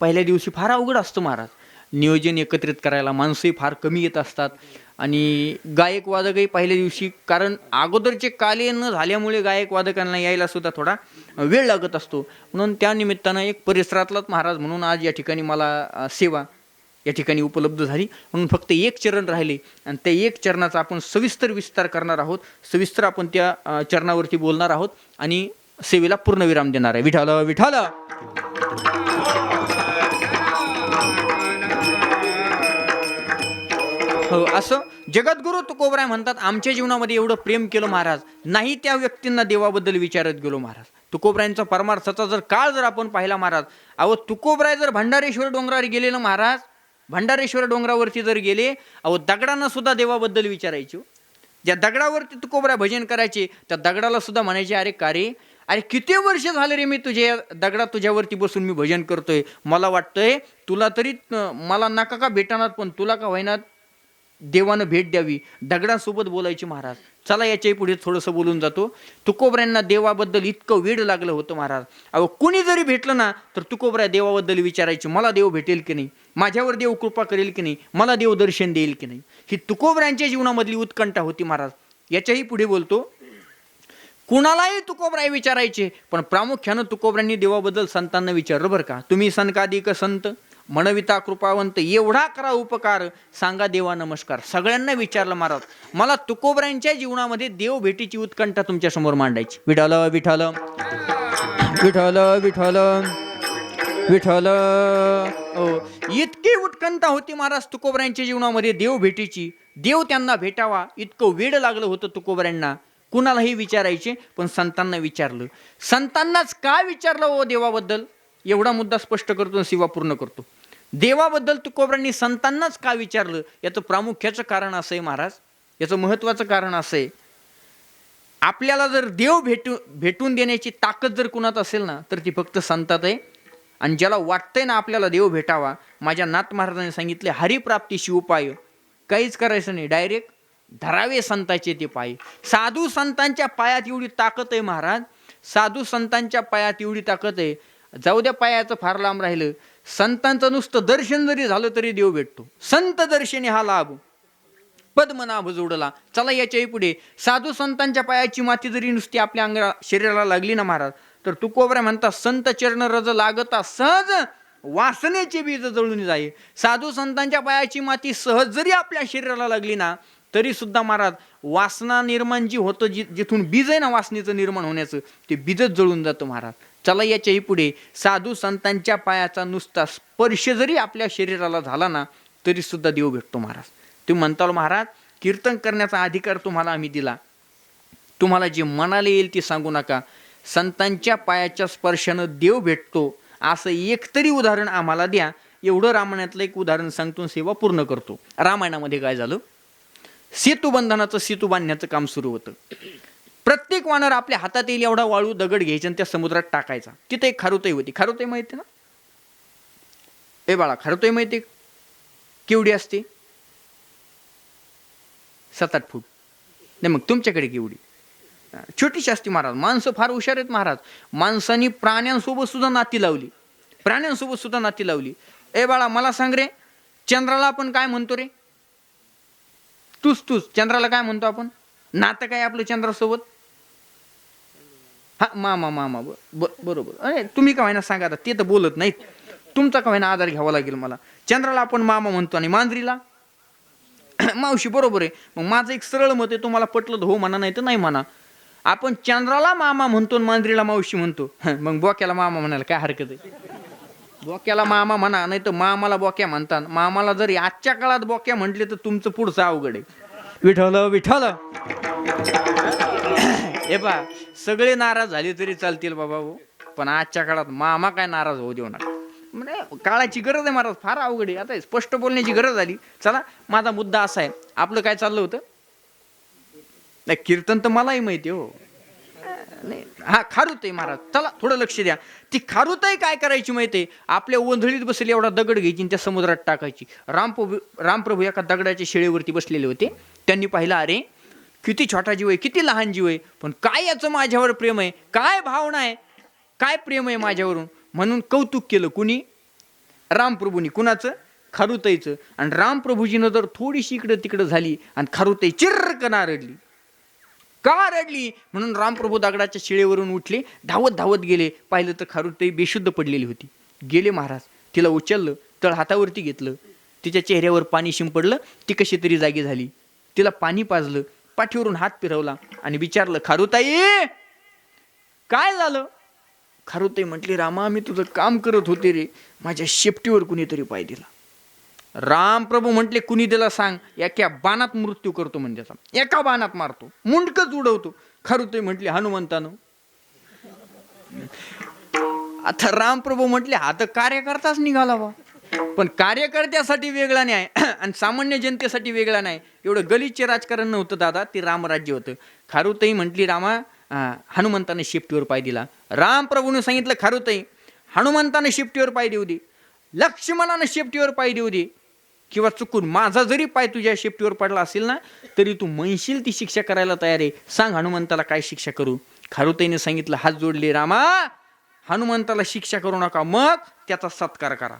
पहिल्या दिवशी फार अवघड असतं महाराज नियोजन एकत्रित करायला माणसंही फार कमी येत असतात आणि गायक वादकही पहिल्या दिवशी कारण अगोदरचे काले न झाल्यामुळे गायक वादकांना यायला सुद्धा थोडा वेळ लागत असतो म्हणून त्या निमित्तानं एक परिसरातलाच महाराज म्हणून आज या ठिकाणी मला सेवा या ठिकाणी उपलब्ध झाली म्हणून फक्त एक चरण राहिले आणि त्या एक चरणाचा आपण सविस्तर विस्तार करणार आहोत सविस्तर आपण त्या चरणावरती बोलणार आहोत आणि सेवेला पूर्णविराम देणार आहे विठाल विठाल हो असं जगद्गुरु तुकोबराय म्हणतात आमच्या जीवनामध्ये एवढं प्रेम केलं महाराज नाही त्या व्यक्तींना देवाबद्दल विचारत गेलो महाराज तुकोबरायांचा परमार्थाचा जर काळ जर आपण पाहिला महाराज अहो तुकोबराय जर भंडारेश्वर डोंगरावर गेले ना महाराज भंडारेश्वर डोंगरावरती जर गेले अहो दगडांना सुद्धा देवाबद्दल विचारायचे ज्या दगडावरती तुकोबराय भजन करायचे त्या दगडाला सुद्धा म्हणायचे अरे का रे अरे किती वर्ष झाले रे मी तुझ्या दगडा तुझ्यावरती बसून मी भजन करतोय मला वाटतंय तुला तरी मला नका का भेटणार पण तुला का व्हायना देवानं भेट द्यावी दगडांसोबत बोलायचे महाराज चला याच्याही पुढे थोडंसं बोलून जातो तुकोबरायांना देवाबद्दल इतकं वेड लागलं होतं महाराज अहो कुणी जरी भेटलं ना तर तुकोबराय देवाबद्दल विचारायचे मला देव भेटेल की नाही माझ्यावर देव कृपा करेल की नाही मला देव दर्शन देईल की नाही ही तुकोबरायांच्या जीवनामधली उत्कंठा होती महाराज याच्याही पुढे बोलतो कुणालाही तुकोबराय विचारायचे पण प्रामुख्यानं तुकोबरायांनी देवाबद्दल संतांना विचारलं बरं का तुम्ही सनकादिक संत म्हणविता कृपावंत एवढा करा उपकार सांगा देवा नमस्कार सगळ्यांना विचारलं महाराज मला तुकोबरायांच्या जीवनामध्ये देव भेटीची उत्कंठा तुमच्या समोर मांडायची विठाल विठाल विठाल विठाल विठाल ओ इतकी उत्कंठा होती महाराज तुकोबरायांच्या जीवनामध्ये देव भेटीची देव त्यांना भेटावा इतकं वेड लागलं होतं तुकोबरायांना कुणालाही विचारायचे पण संतांना विचारलं संतांनाच का विचारलं हो देवाबद्दल एवढा मुद्दा स्पष्ट करतो आणि सेवा पूर्ण करतो देवाबद्दल तुकोबरायांनी संतांनाच का विचारलं याचं प्रामुख्याचं कारण असं आहे महाराज याचं महत्त्वाचं कारण असं आहे आपल्याला जर देव भेटून देण्याची ताकद जर कुणात असेल ना तर ती फक्त संतात आहे आणि ज्याला वाटतंय ना आपल्याला देव भेटावा माझ्या नाथ महाराजांनी सांगितले हरिप्राप्तीशी उपाय काहीच करायचं नाही डायरेक्ट धरावे संतांचे ते पाय साधू संतांच्या पायात एवढी ताकद आहे महाराज साधू संतांच्या पायात एवढी ताकद आहे जाऊ द्या पायाचं फार लांब राहिलं संतांचं नुसतं दर्शन जरी झालं तरी देव भेटतो संत दर्शनी हा लाभ पद्मनाभ जोडला चला याच्याही पुढे साधू संतांच्या पायाची माती जरी नुसती आपल्या शरीराला लागली ना महाराज तर तुकोबराय म्हणतात संत चरण रज लागता सहज वासनेचे बीज जळून जाई साधू संतांच्या पायाची माती सहज जरी आपल्या शरीराला लागली ना तरी सुद्धा महाराज वासना निर्माण जी होतं जिथून बीज आहे ना वासनेचं निर्माण होण्याचं ते बीजच जळून जातं महाराज चला याच्याही पुढे साधू संतांच्या पायाचा नुसता स्पर्श जरी आपल्या शरीराला झाला ना तरी सुद्धा देव भेटतो महाराज. तुम्ही म्हणताल महाराज कीर्तन करण्याचा अधिकार तुम्हाला आम्ही दिला, तुम्हाला जे मनाला येईल ते सांगू नका, संतांच्या पायाच्या स्पर्शानं देव भेटतो असं एकतरी उदाहरण आम्हाला द्या. एवढं रामायणातलं एक उदाहरण सांगतो, सेवा पूर्ण करतो. रामायणामध्ये काय झालं, सेतुबंधनाचं सेतू बांधण्याचं काम सुरू होतं. प्रत्येक वानर आपल्या हातात येईल एवढा वाळू दगड घ्यायचा आणि त्या समुद्रात टाकायचा. तिथे एक खारुताई होती. खारुताई माहिती ना, ए बाळा खारुताई माहिती केवढी असते? 7-8 फूट. नाही मग तुमच्याकडे केवढी? छोटीशी असते महाराज. माणसं फार हुशार आहेत महाराज. माणसांनी प्राण्यांसोबत सुद्धा नाती लावली, प्राण्यांसोबत सुद्धा नाती लावली. ए बाळा मला सांग रे, चंद्राला आपण काय म्हणतो रे? तूच चंद्राला काय म्हणतो आपण? नातं काय आपलं चंद्रासोबत? हा मामा बरोबर. अरे तुम्ही का व्हायना सांगा, ते तर बोलत नाहीत, तुमचा का व्हायना आधार घ्यावा लागेल मला. चंद्राला आपण मामा म्हणतो आणि मांजरीला मावशी. बरोबर आहे. मग माझं एक सरळ मत आहे, तुम्हाला पटलं तर हो म्हणा, नाही तर नाही म्हणा. आपण चंद्राला मामा म्हणतो आणि मांजरीला मावशी म्हणतो. मग बोक्याला मामा म्हणायला काय हरकत आहे? बोक्याला मामा म्हणा, नाही तर मामाला बोक्या म्हणतात. मामाला जरी आजच्या काळात बोक्या म्हटले तर तुमचं पुढचं अवघड आहे. विठ्ठल हे पा सगळे नाराज झाले तरी चालतील बाबा हो, पण आजच्या काळात मामा काय नाराज होऊ देऊ नका. म्हणजे काळाची गरज आहे महाराज, फार अवघड आहे. आता स्पष्ट बोलण्याची गरज आली. चला माझा मुद्दा असा आहे, आपलं काय चाललं होतं? नाही कीर्तन तर मलाही माहिती हो. नाही हा खारुताई महाराज, चला थोडं लक्ष द्या. ती खारुताई काय करायची माहितीये, आपल्या ओंधळीत बसली एवढा दगड घ्यायची आणि त्या समुद्रात टाकायची. रामप्रभू एका दगडाच्या शिळेवरती बसलेले होते. त्यांनी पाहिलं, अरे किती छोटा जीव आहे, किती लहान जीव आहे, पण काय याचं माझ्यावर प्रेम आहे, काय भावना आहे, काय प्रेम आहे माझ्यावरून. म्हणून कौतुक केलं. कुणी? रामप्रभूंनी. कुणाचं? खारुताईचं. आणि रामप्रभूजीनं जर थोडीशी इकडं तिकडं झाली आणि खारुताई चिर्रकना रडली. का रडली? म्हणून रामप्रभू दगडाच्या शिळेवरून उठले, धावत गेले. पाहिलं तर खारुताई बेशुद्ध पडलेली होती. गेले महाराज, तिला उचललं, तळ हातावरती घेतलं, तिच्या चेहऱ्यावर पाणी शिंपडलं, ती कशी तरी जागी झाली. तिला पाणी पाजलं, पाठीवरून हात फिरवला आणि विचारलं, खारुताई काय झालं? खारुताई म्हटली, रामा मी तुझं काम करत होते रे, माझ्या शेपटीवर कुणीतरी पाय दिला. रामप्रभू म्हटले, कुणी दिला सांग? एका बाणात मृत्यू करतो म्हणजे त्याचा, एका बाणात मारतो, मुंडकच उडवतो. खारुताई म्हटली, हनुमंतानं. आता रामप्रभू म्हटले, हा तर कार्यकर्ताच निघाला बा, पण कार्यकर्त्यासाठी वेगळा न्याय आणि सामान्य जनतेसाठी वेगळा नाही. एवढं गलिच्छ राजकारण नव्हतं दादा, ते रामराज्य होतं. खारुताई म्हटली, रामा हनुमंताने शेपटीवर पाय दिला. रामप्रभूने सांगितलं, खारुताई हनुमंताने शेपटीवर पाय देऊ दे, लक्ष्मणाने शेपटीवर पाय देऊ दे, किंवा चुकून माझा जरी पाय तुझ्या शेपटीवर पडला असेल ना तरी तू म्हणशील ती शिक्षा करायला तयार आहे. सांग हनुमंताला काय शिक्षा करू? खारुताईने सांगितलं, हात जोडले, रामा हनुमंताला शिक्षा करू नका, मग त्याचा सत्कार करा.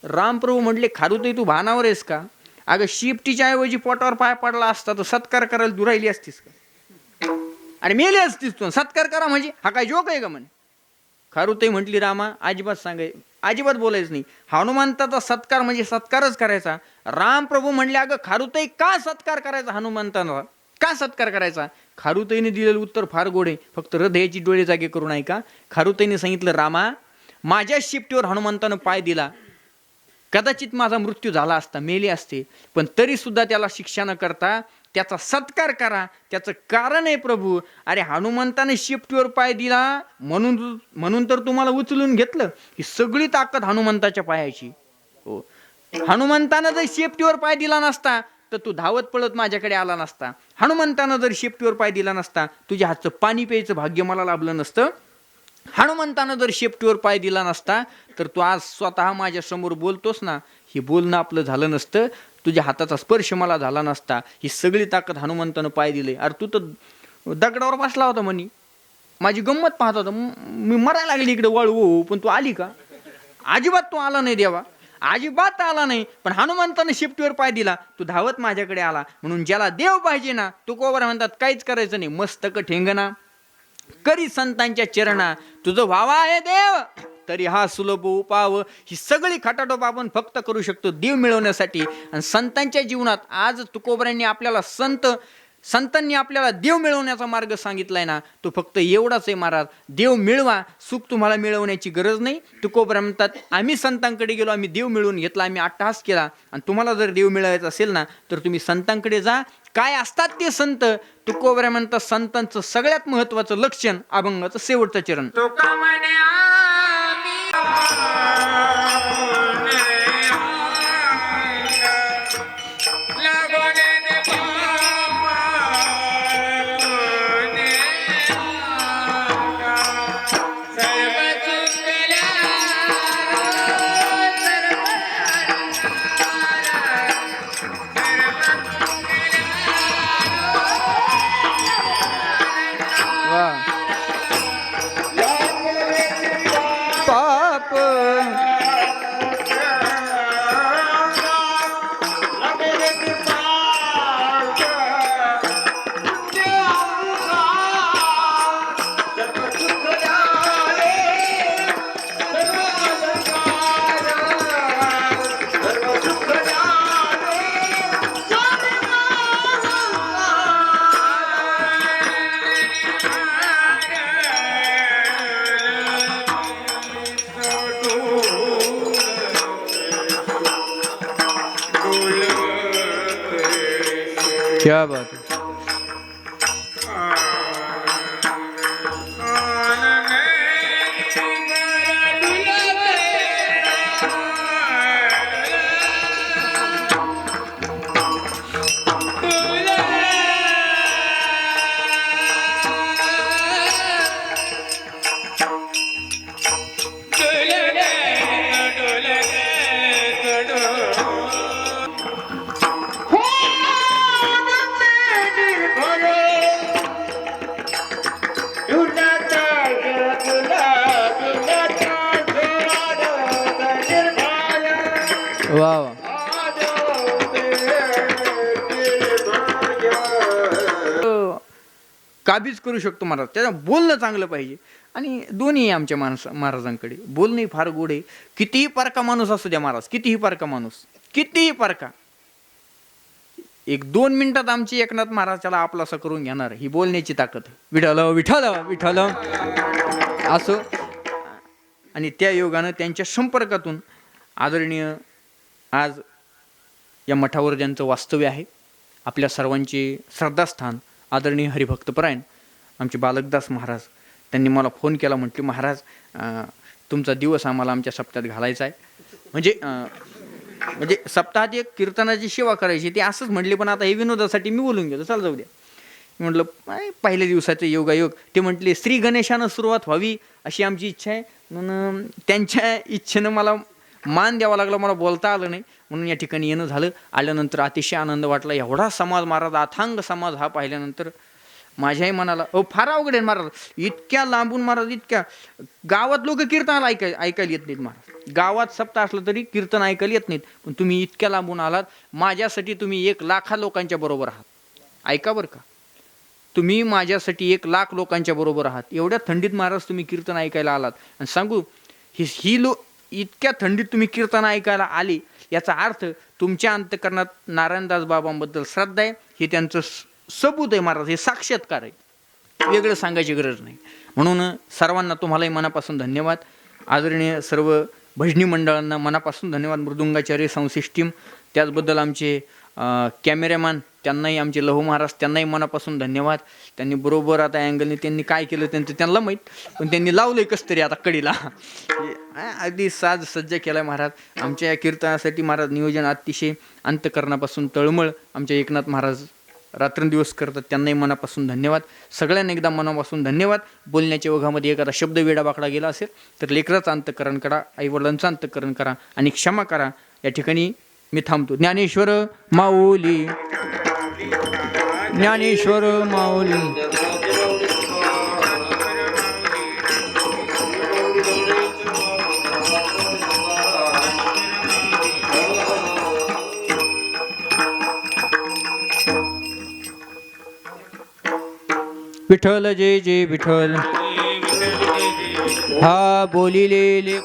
रामप्रभू म्हटले, खारुताई तू भानावर आहेस का? अगं शेपटीच्या ऐवजी पोटावर पाय पडला असता तर सत्कार करायला तू राहिली असतीस का? आणि मेली असतीस तू. सत्कार करा म्हणजे हा काय जोक आहे का म्हणे? खारुताई म्हटली, रामा अजिबात बोलायचं नाही. हनुमंताचा सत्कार म्हणजे सत्कारच करायचा. रामप्रभू म्हणले, अगं खारुताई का सत्कार करायचा हनुमंताला, का सत्कार करायचा? खारुताईने दिलेलं उत्तर फार गोड आहे, फक्त हृदयाची डोळे जागे करून ऐका. खारुताईने सांगितलं, रामा माझ्या शेपटीवर हनुमंतानं पाय दिला, कदाचित माझा मृत्यू झाला असता, मेले असते, पण तरी सुद्धा त्याला शिक्षा न करता त्याचा सत्कार करा. त्याचं कारण आहे प्रभू, अरे हनुमंताने शेपटीवर पाय दिला म्हणून तर तुम्हाला उचलून घेतलं. ही सगळी ताकद हनुमंताच्या पायाची. हो, हनुमंतानं जर शेपटीवर पाय दिला नसता तर तू धावत पळत माझ्याकडे आला नसता. हनुमंतानं जर शेपटीवर पाय दिला नसता तुझ्या हातचं पाणी प्यायचं भाग्य मला लाभलं नसतं. हनुमंतानं जर शेपटीवर पाय दिला नसता तर तू आज स्वतः माझ्या समोर बोलतोस ना, हे बोलणं आपलं झालं नसतं, तुझ्या हाताचा स्पर्श मला झाला नसता. ही सगळी ताकद हनुमंतानं पाय दिले. अरे तू तर दगडावर बसला होता म्हणे, माझी गंमत पाहत होता, मी मरायला लागली इकडे वळू, पण तू आली का? अजिबात तू आला नाही देवा, अजिबात आला नाही. पण हनुमंतानं शेपटीवर पाय दिला, तू धावत माझ्याकडे आला. म्हणून ज्याला देव पाहिजे ना, तो कोबर म्हणतात काहीच करायचं नाही, मस्तक ठेंगणा करी संतांच्या चरणा, तुझं व्हावा आहे देव तरी हा सुलभ उपाव. ही सगळी खटाटोप आपण फक्त करू शकतो देव मिळवण्यासाठी. आणि संतांच्या जीवनात आज तुकोबऱ्यांनी आपल्याला संत संतांनी आपल्याला देव मिळवण्याचा मार्ग सांगितलाय ना, तो फक्त एवढाच आहे महाराज, देव मिळवा, सुख तुम्हाला मिळवण्याची गरज नाही. तुकोबरा म्हणतात, आम्ही संतांकडे गेलो, आम्ही देव मिळवून घेतला, आम्ही अट्टहास केला. आणि तुम्हाला जर देव मिळवायचा असेल ना, तर तुम्ही संतांकडे जा. काय असतात ते संत? तुकोबरा म्हणतात, संतांचं सगळ्यात महत्वाचं लक्षण अभंगाचं शेवटचं चरण. पाप क्या बात है. वा वा. काबीज करू शकतो महाराज. त्याला बोलणं चांगलं पाहिजे. आणि दोन्ही आहे आमच्या महाराजांकडे. बोलणंही फार गोड आहे. कितीही परका माणूस असू द्या महाराज, कितीही परका माणूस, कितीही परका, 1-2 मिनिटात आमची एकनाथ महाराज त्याला आपलासा करून घेणार. ही बोलण्याची ताकद. विठ्ठल विठ्ठल विठ्ठल असं. आणि त्या योगानं त्यांच्या संपर्कातून आदरणीय आज या मठावर ज्यांचं वास्तव्य आहे, आपल्या सर्वांचे श्रद्धास्थान आदरणीय हरिभक्तपरायण आमचे बालकदास महाराज, त्यांनी मला फोन केला. म्हटले, महाराज तुमचा दिवस आम्हाला आमच्या सप्त्यात घालायचा आहे. म्हणजे सप्ताहात एक कीर्तनाची सेवा करायची. ते असंच म्हटले, पण आता हे विनोदासाठी मी बोलून गेलो, चाल जाऊ द्या. म्हटलं पहिल्या दिवसाचं योगायोग. ते म्हटले, श्री गणेशानं सुरुवात व्हावी अशी आमची इच्छा आहे. म्हणून त्यांच्या इच्छेनं मला मान द्यावा लागला, मला बोलता आलं नाही. म्हणून या ठिकाणी येणं झालं. आल्यानंतर अतिशय आनंद वाटला. एवढा समाज महाराज, अथांग समाज हा पाहिल्यानंतर माझ्याही मनाला फार अवघड आहे महाराज. इतक्या लांबून महाराज, इतक्या गावात लोक कीर्तनाला ऐकायला येत नाहीत महाराज. गावात सप्ताह असलं तरी कीर्तन ऐकायला येत नाहीत. पण तुम्ही इतक्या लांबून आलात. माझ्यासाठी तुम्ही 1,00,000 लोकांच्या बरोबर आहात. ऐका बरं का, तुम्ही माझ्यासाठी 1,00,000 लोकांच्या बरोबर आहात. एवढ्या थंडीत महाराज तुम्ही कीर्तन ऐकायला आलात. आणि सांगू, ही इतक्या थंडीत तुम्ही कीर्तन ऐकायला आली, याचा अर्थ तुमच्या अंतःकरणात नारायणदास बाबांबद्दल श्रद्धा आहे. हे त्यांचं सबूत आहे महाराज, हे साक्षात्कार आहे. वेगळं सांगायची गरज नाही. म्हणून सर्वांना तुम्हालाही मनापासून धन्यवाद. आदरणीय सर्व भजनी मंडळांना मनापासून धन्यवाद. मृदुंगाचार्य साऊंड सिस्टीम, त्याचबद्दल आमचे कॅमेरामॅन, त्यांनाही आमचे लहू महाराज, त्यांनाही मनापासून धन्यवाद. त्यांनी बरोबर आता अँगलने त्यांनी काय केलं त्यांचं त्यांना माहीत, पण त्यांनी लावलंय कसं तरी आता कडीला. अगदी साज सज्ज केलाय महाराज. आमच्या या कीर्तनासाठी महाराज नियोजन अतिशय अंतःकरणापासून तळमळ आमचे एकनाथ महाराज रात्रंदिवस करतात. त्यांनाही मनापासून धन्यवाद. सगळ्यांना एकदा मनापासून धन्यवाद. बोलण्याच्या ओघामध्ये एखादा शब्द वेडाबाकडा गेला असेल तर लेकराचं अंतःकरण करा, आईवडिलांचं अंतःकरण करा आणि क्षमा करा. या ठिकाणी मी थांबतो. ज्ञानेश्वर माऊली, ज्ञानेश्वर माऊली. विठ्ठल जय जय विठ्ठल. हा बोलिले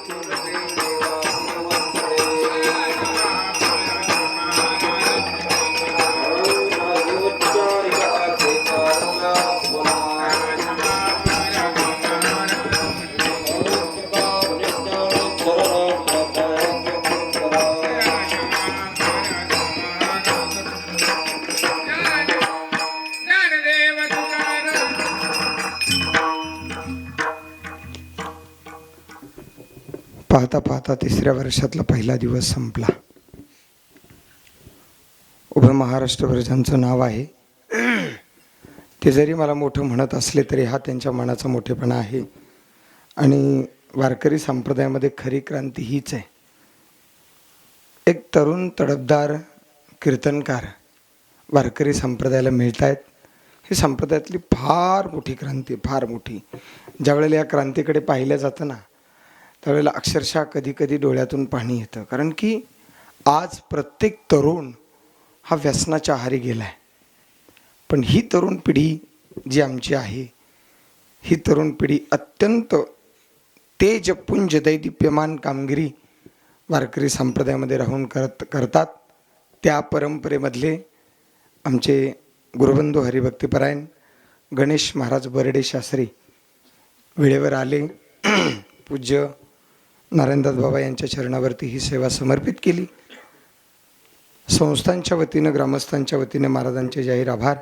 पाहता पाहता 3ऱ्या वर्षातला पहिला दिवस संपला. उभं महाराष्ट्रभर ज्यांचं नाव आहे ते जरी मला मोठं म्हणत असले तरी हा त्यांच्या मनाचा मोठेपणा आहे. आणि वारकरी संप्रदायामध्ये खरी क्रांती हीच आहे. एक तरुण तडफदार कीर्तनकार वारकरी संप्रदायाला मिळत आहेत. ही संप्रदायातली फार मोठी क्रांती, फार मोठी. ज्यावेळेला या क्रांतीकडे पाहिलं जातं ना, त्यावेळेला अक्षरशः कधी कधी डोळ्यातून पाणी येतं. कारण की आज प्रत्येक तरुण हा व्यसनाच्या आहारी गेला आहे. पण ही तरुण पिढी जी आमची आहे, ही तरुण पिढी अत्यंत तेजपुंज दैदिप्यमान कामगिरी वारकरी संप्रदायामध्ये राहून करतात. त्या परंपरेमधले आमचे गुरुबंधू हरिभक्तीपरायण गणेश महाराज बर्डे शास्त्री वेळेवर आले. पूज्य नारायणदास बाबा यांच्या चरणावरती ही सेवा समर्पित केली. संस्थांच्या वतीनं, ग्रामस्थांच्या वतीने महाराजांचे जाहीर आभार.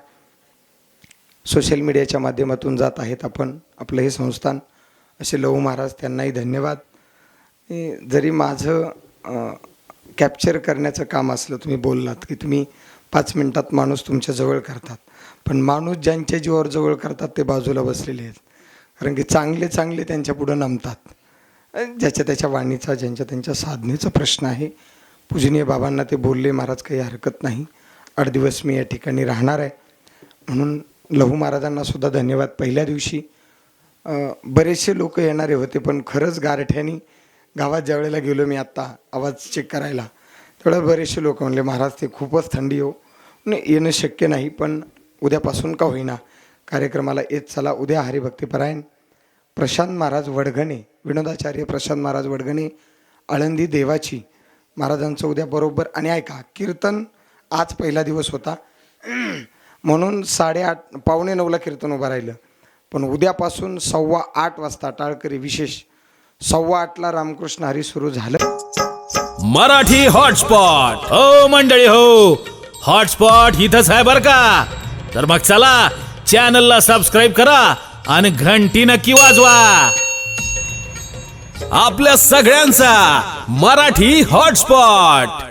सोशल मीडियाच्या माध्यमातून जात आहेत आपण आपलं हे संस्थान, असे लहू महाराज, त्यांनाही धन्यवाद. जरी माझं कॅप्चर करण्याचं काम असलं, तुम्ही बोललात की तुम्ही 5 मिनिटात माणूस तुमच्या जवळ करतात, पण माणूस ज्यांच्या जीवावर जवळ करतात ते बाजूला बसलेले आहेत. कारण की चांगले चांगले त्यांच्या पुढं नमतात. ज्याच्या त्याच्या वाणीचा, ज्यांच्या त्यांच्या साधनेचा प्रश्न आहे. पूजनीय बाबांना ते बोलले, महाराज काही हरकत नाही, 8 दिवस मी या ठिकाणी राहणार आहे. म्हणून लहू महाराजांना सुद्धा धन्यवाद. पहिल्या दिवशी बरेचसे लोक येणारे होते, पण खरंच गारठ्यानी गावात ज्या वेळेला गेलो मी आत्ता आवाज चेक करायला, तेवढं बरेचसे लोक म्हणले महाराज ते खूपच थंडी हो, येणं शक्य नाही, पण उद्यापासून का होईना कार्यक्रमाला येत चला. उद्या हरिभक्तीपरायण प्रशांत महाराज वडघणे, विनोदाचार्य प्रशांत महाराज वडघणे, आळंदी देवाची महाराजांचं उद्या बरोबर. आणि ऐका, कीर्तन आज पहिला दिवस होता म्हणून 8:30 पावणे 9ला कीर्तन उभं राहिलं, पण उद्यापासून 8:15 वाजता टाळकरी विशेष, 8:15ला रामकृष्ण हरी सुरू झालं. मराठी हॉटस्पॉट. हो मंडळी हो, हॉटस्पॉट इथंच आहे बरं का. तर मग चला चॅनलला सबस्क्राईब करा आणि घंटी नक्की वाजवा. आपल्या सगळ्यांचा मराठी हॉटस्पॉट.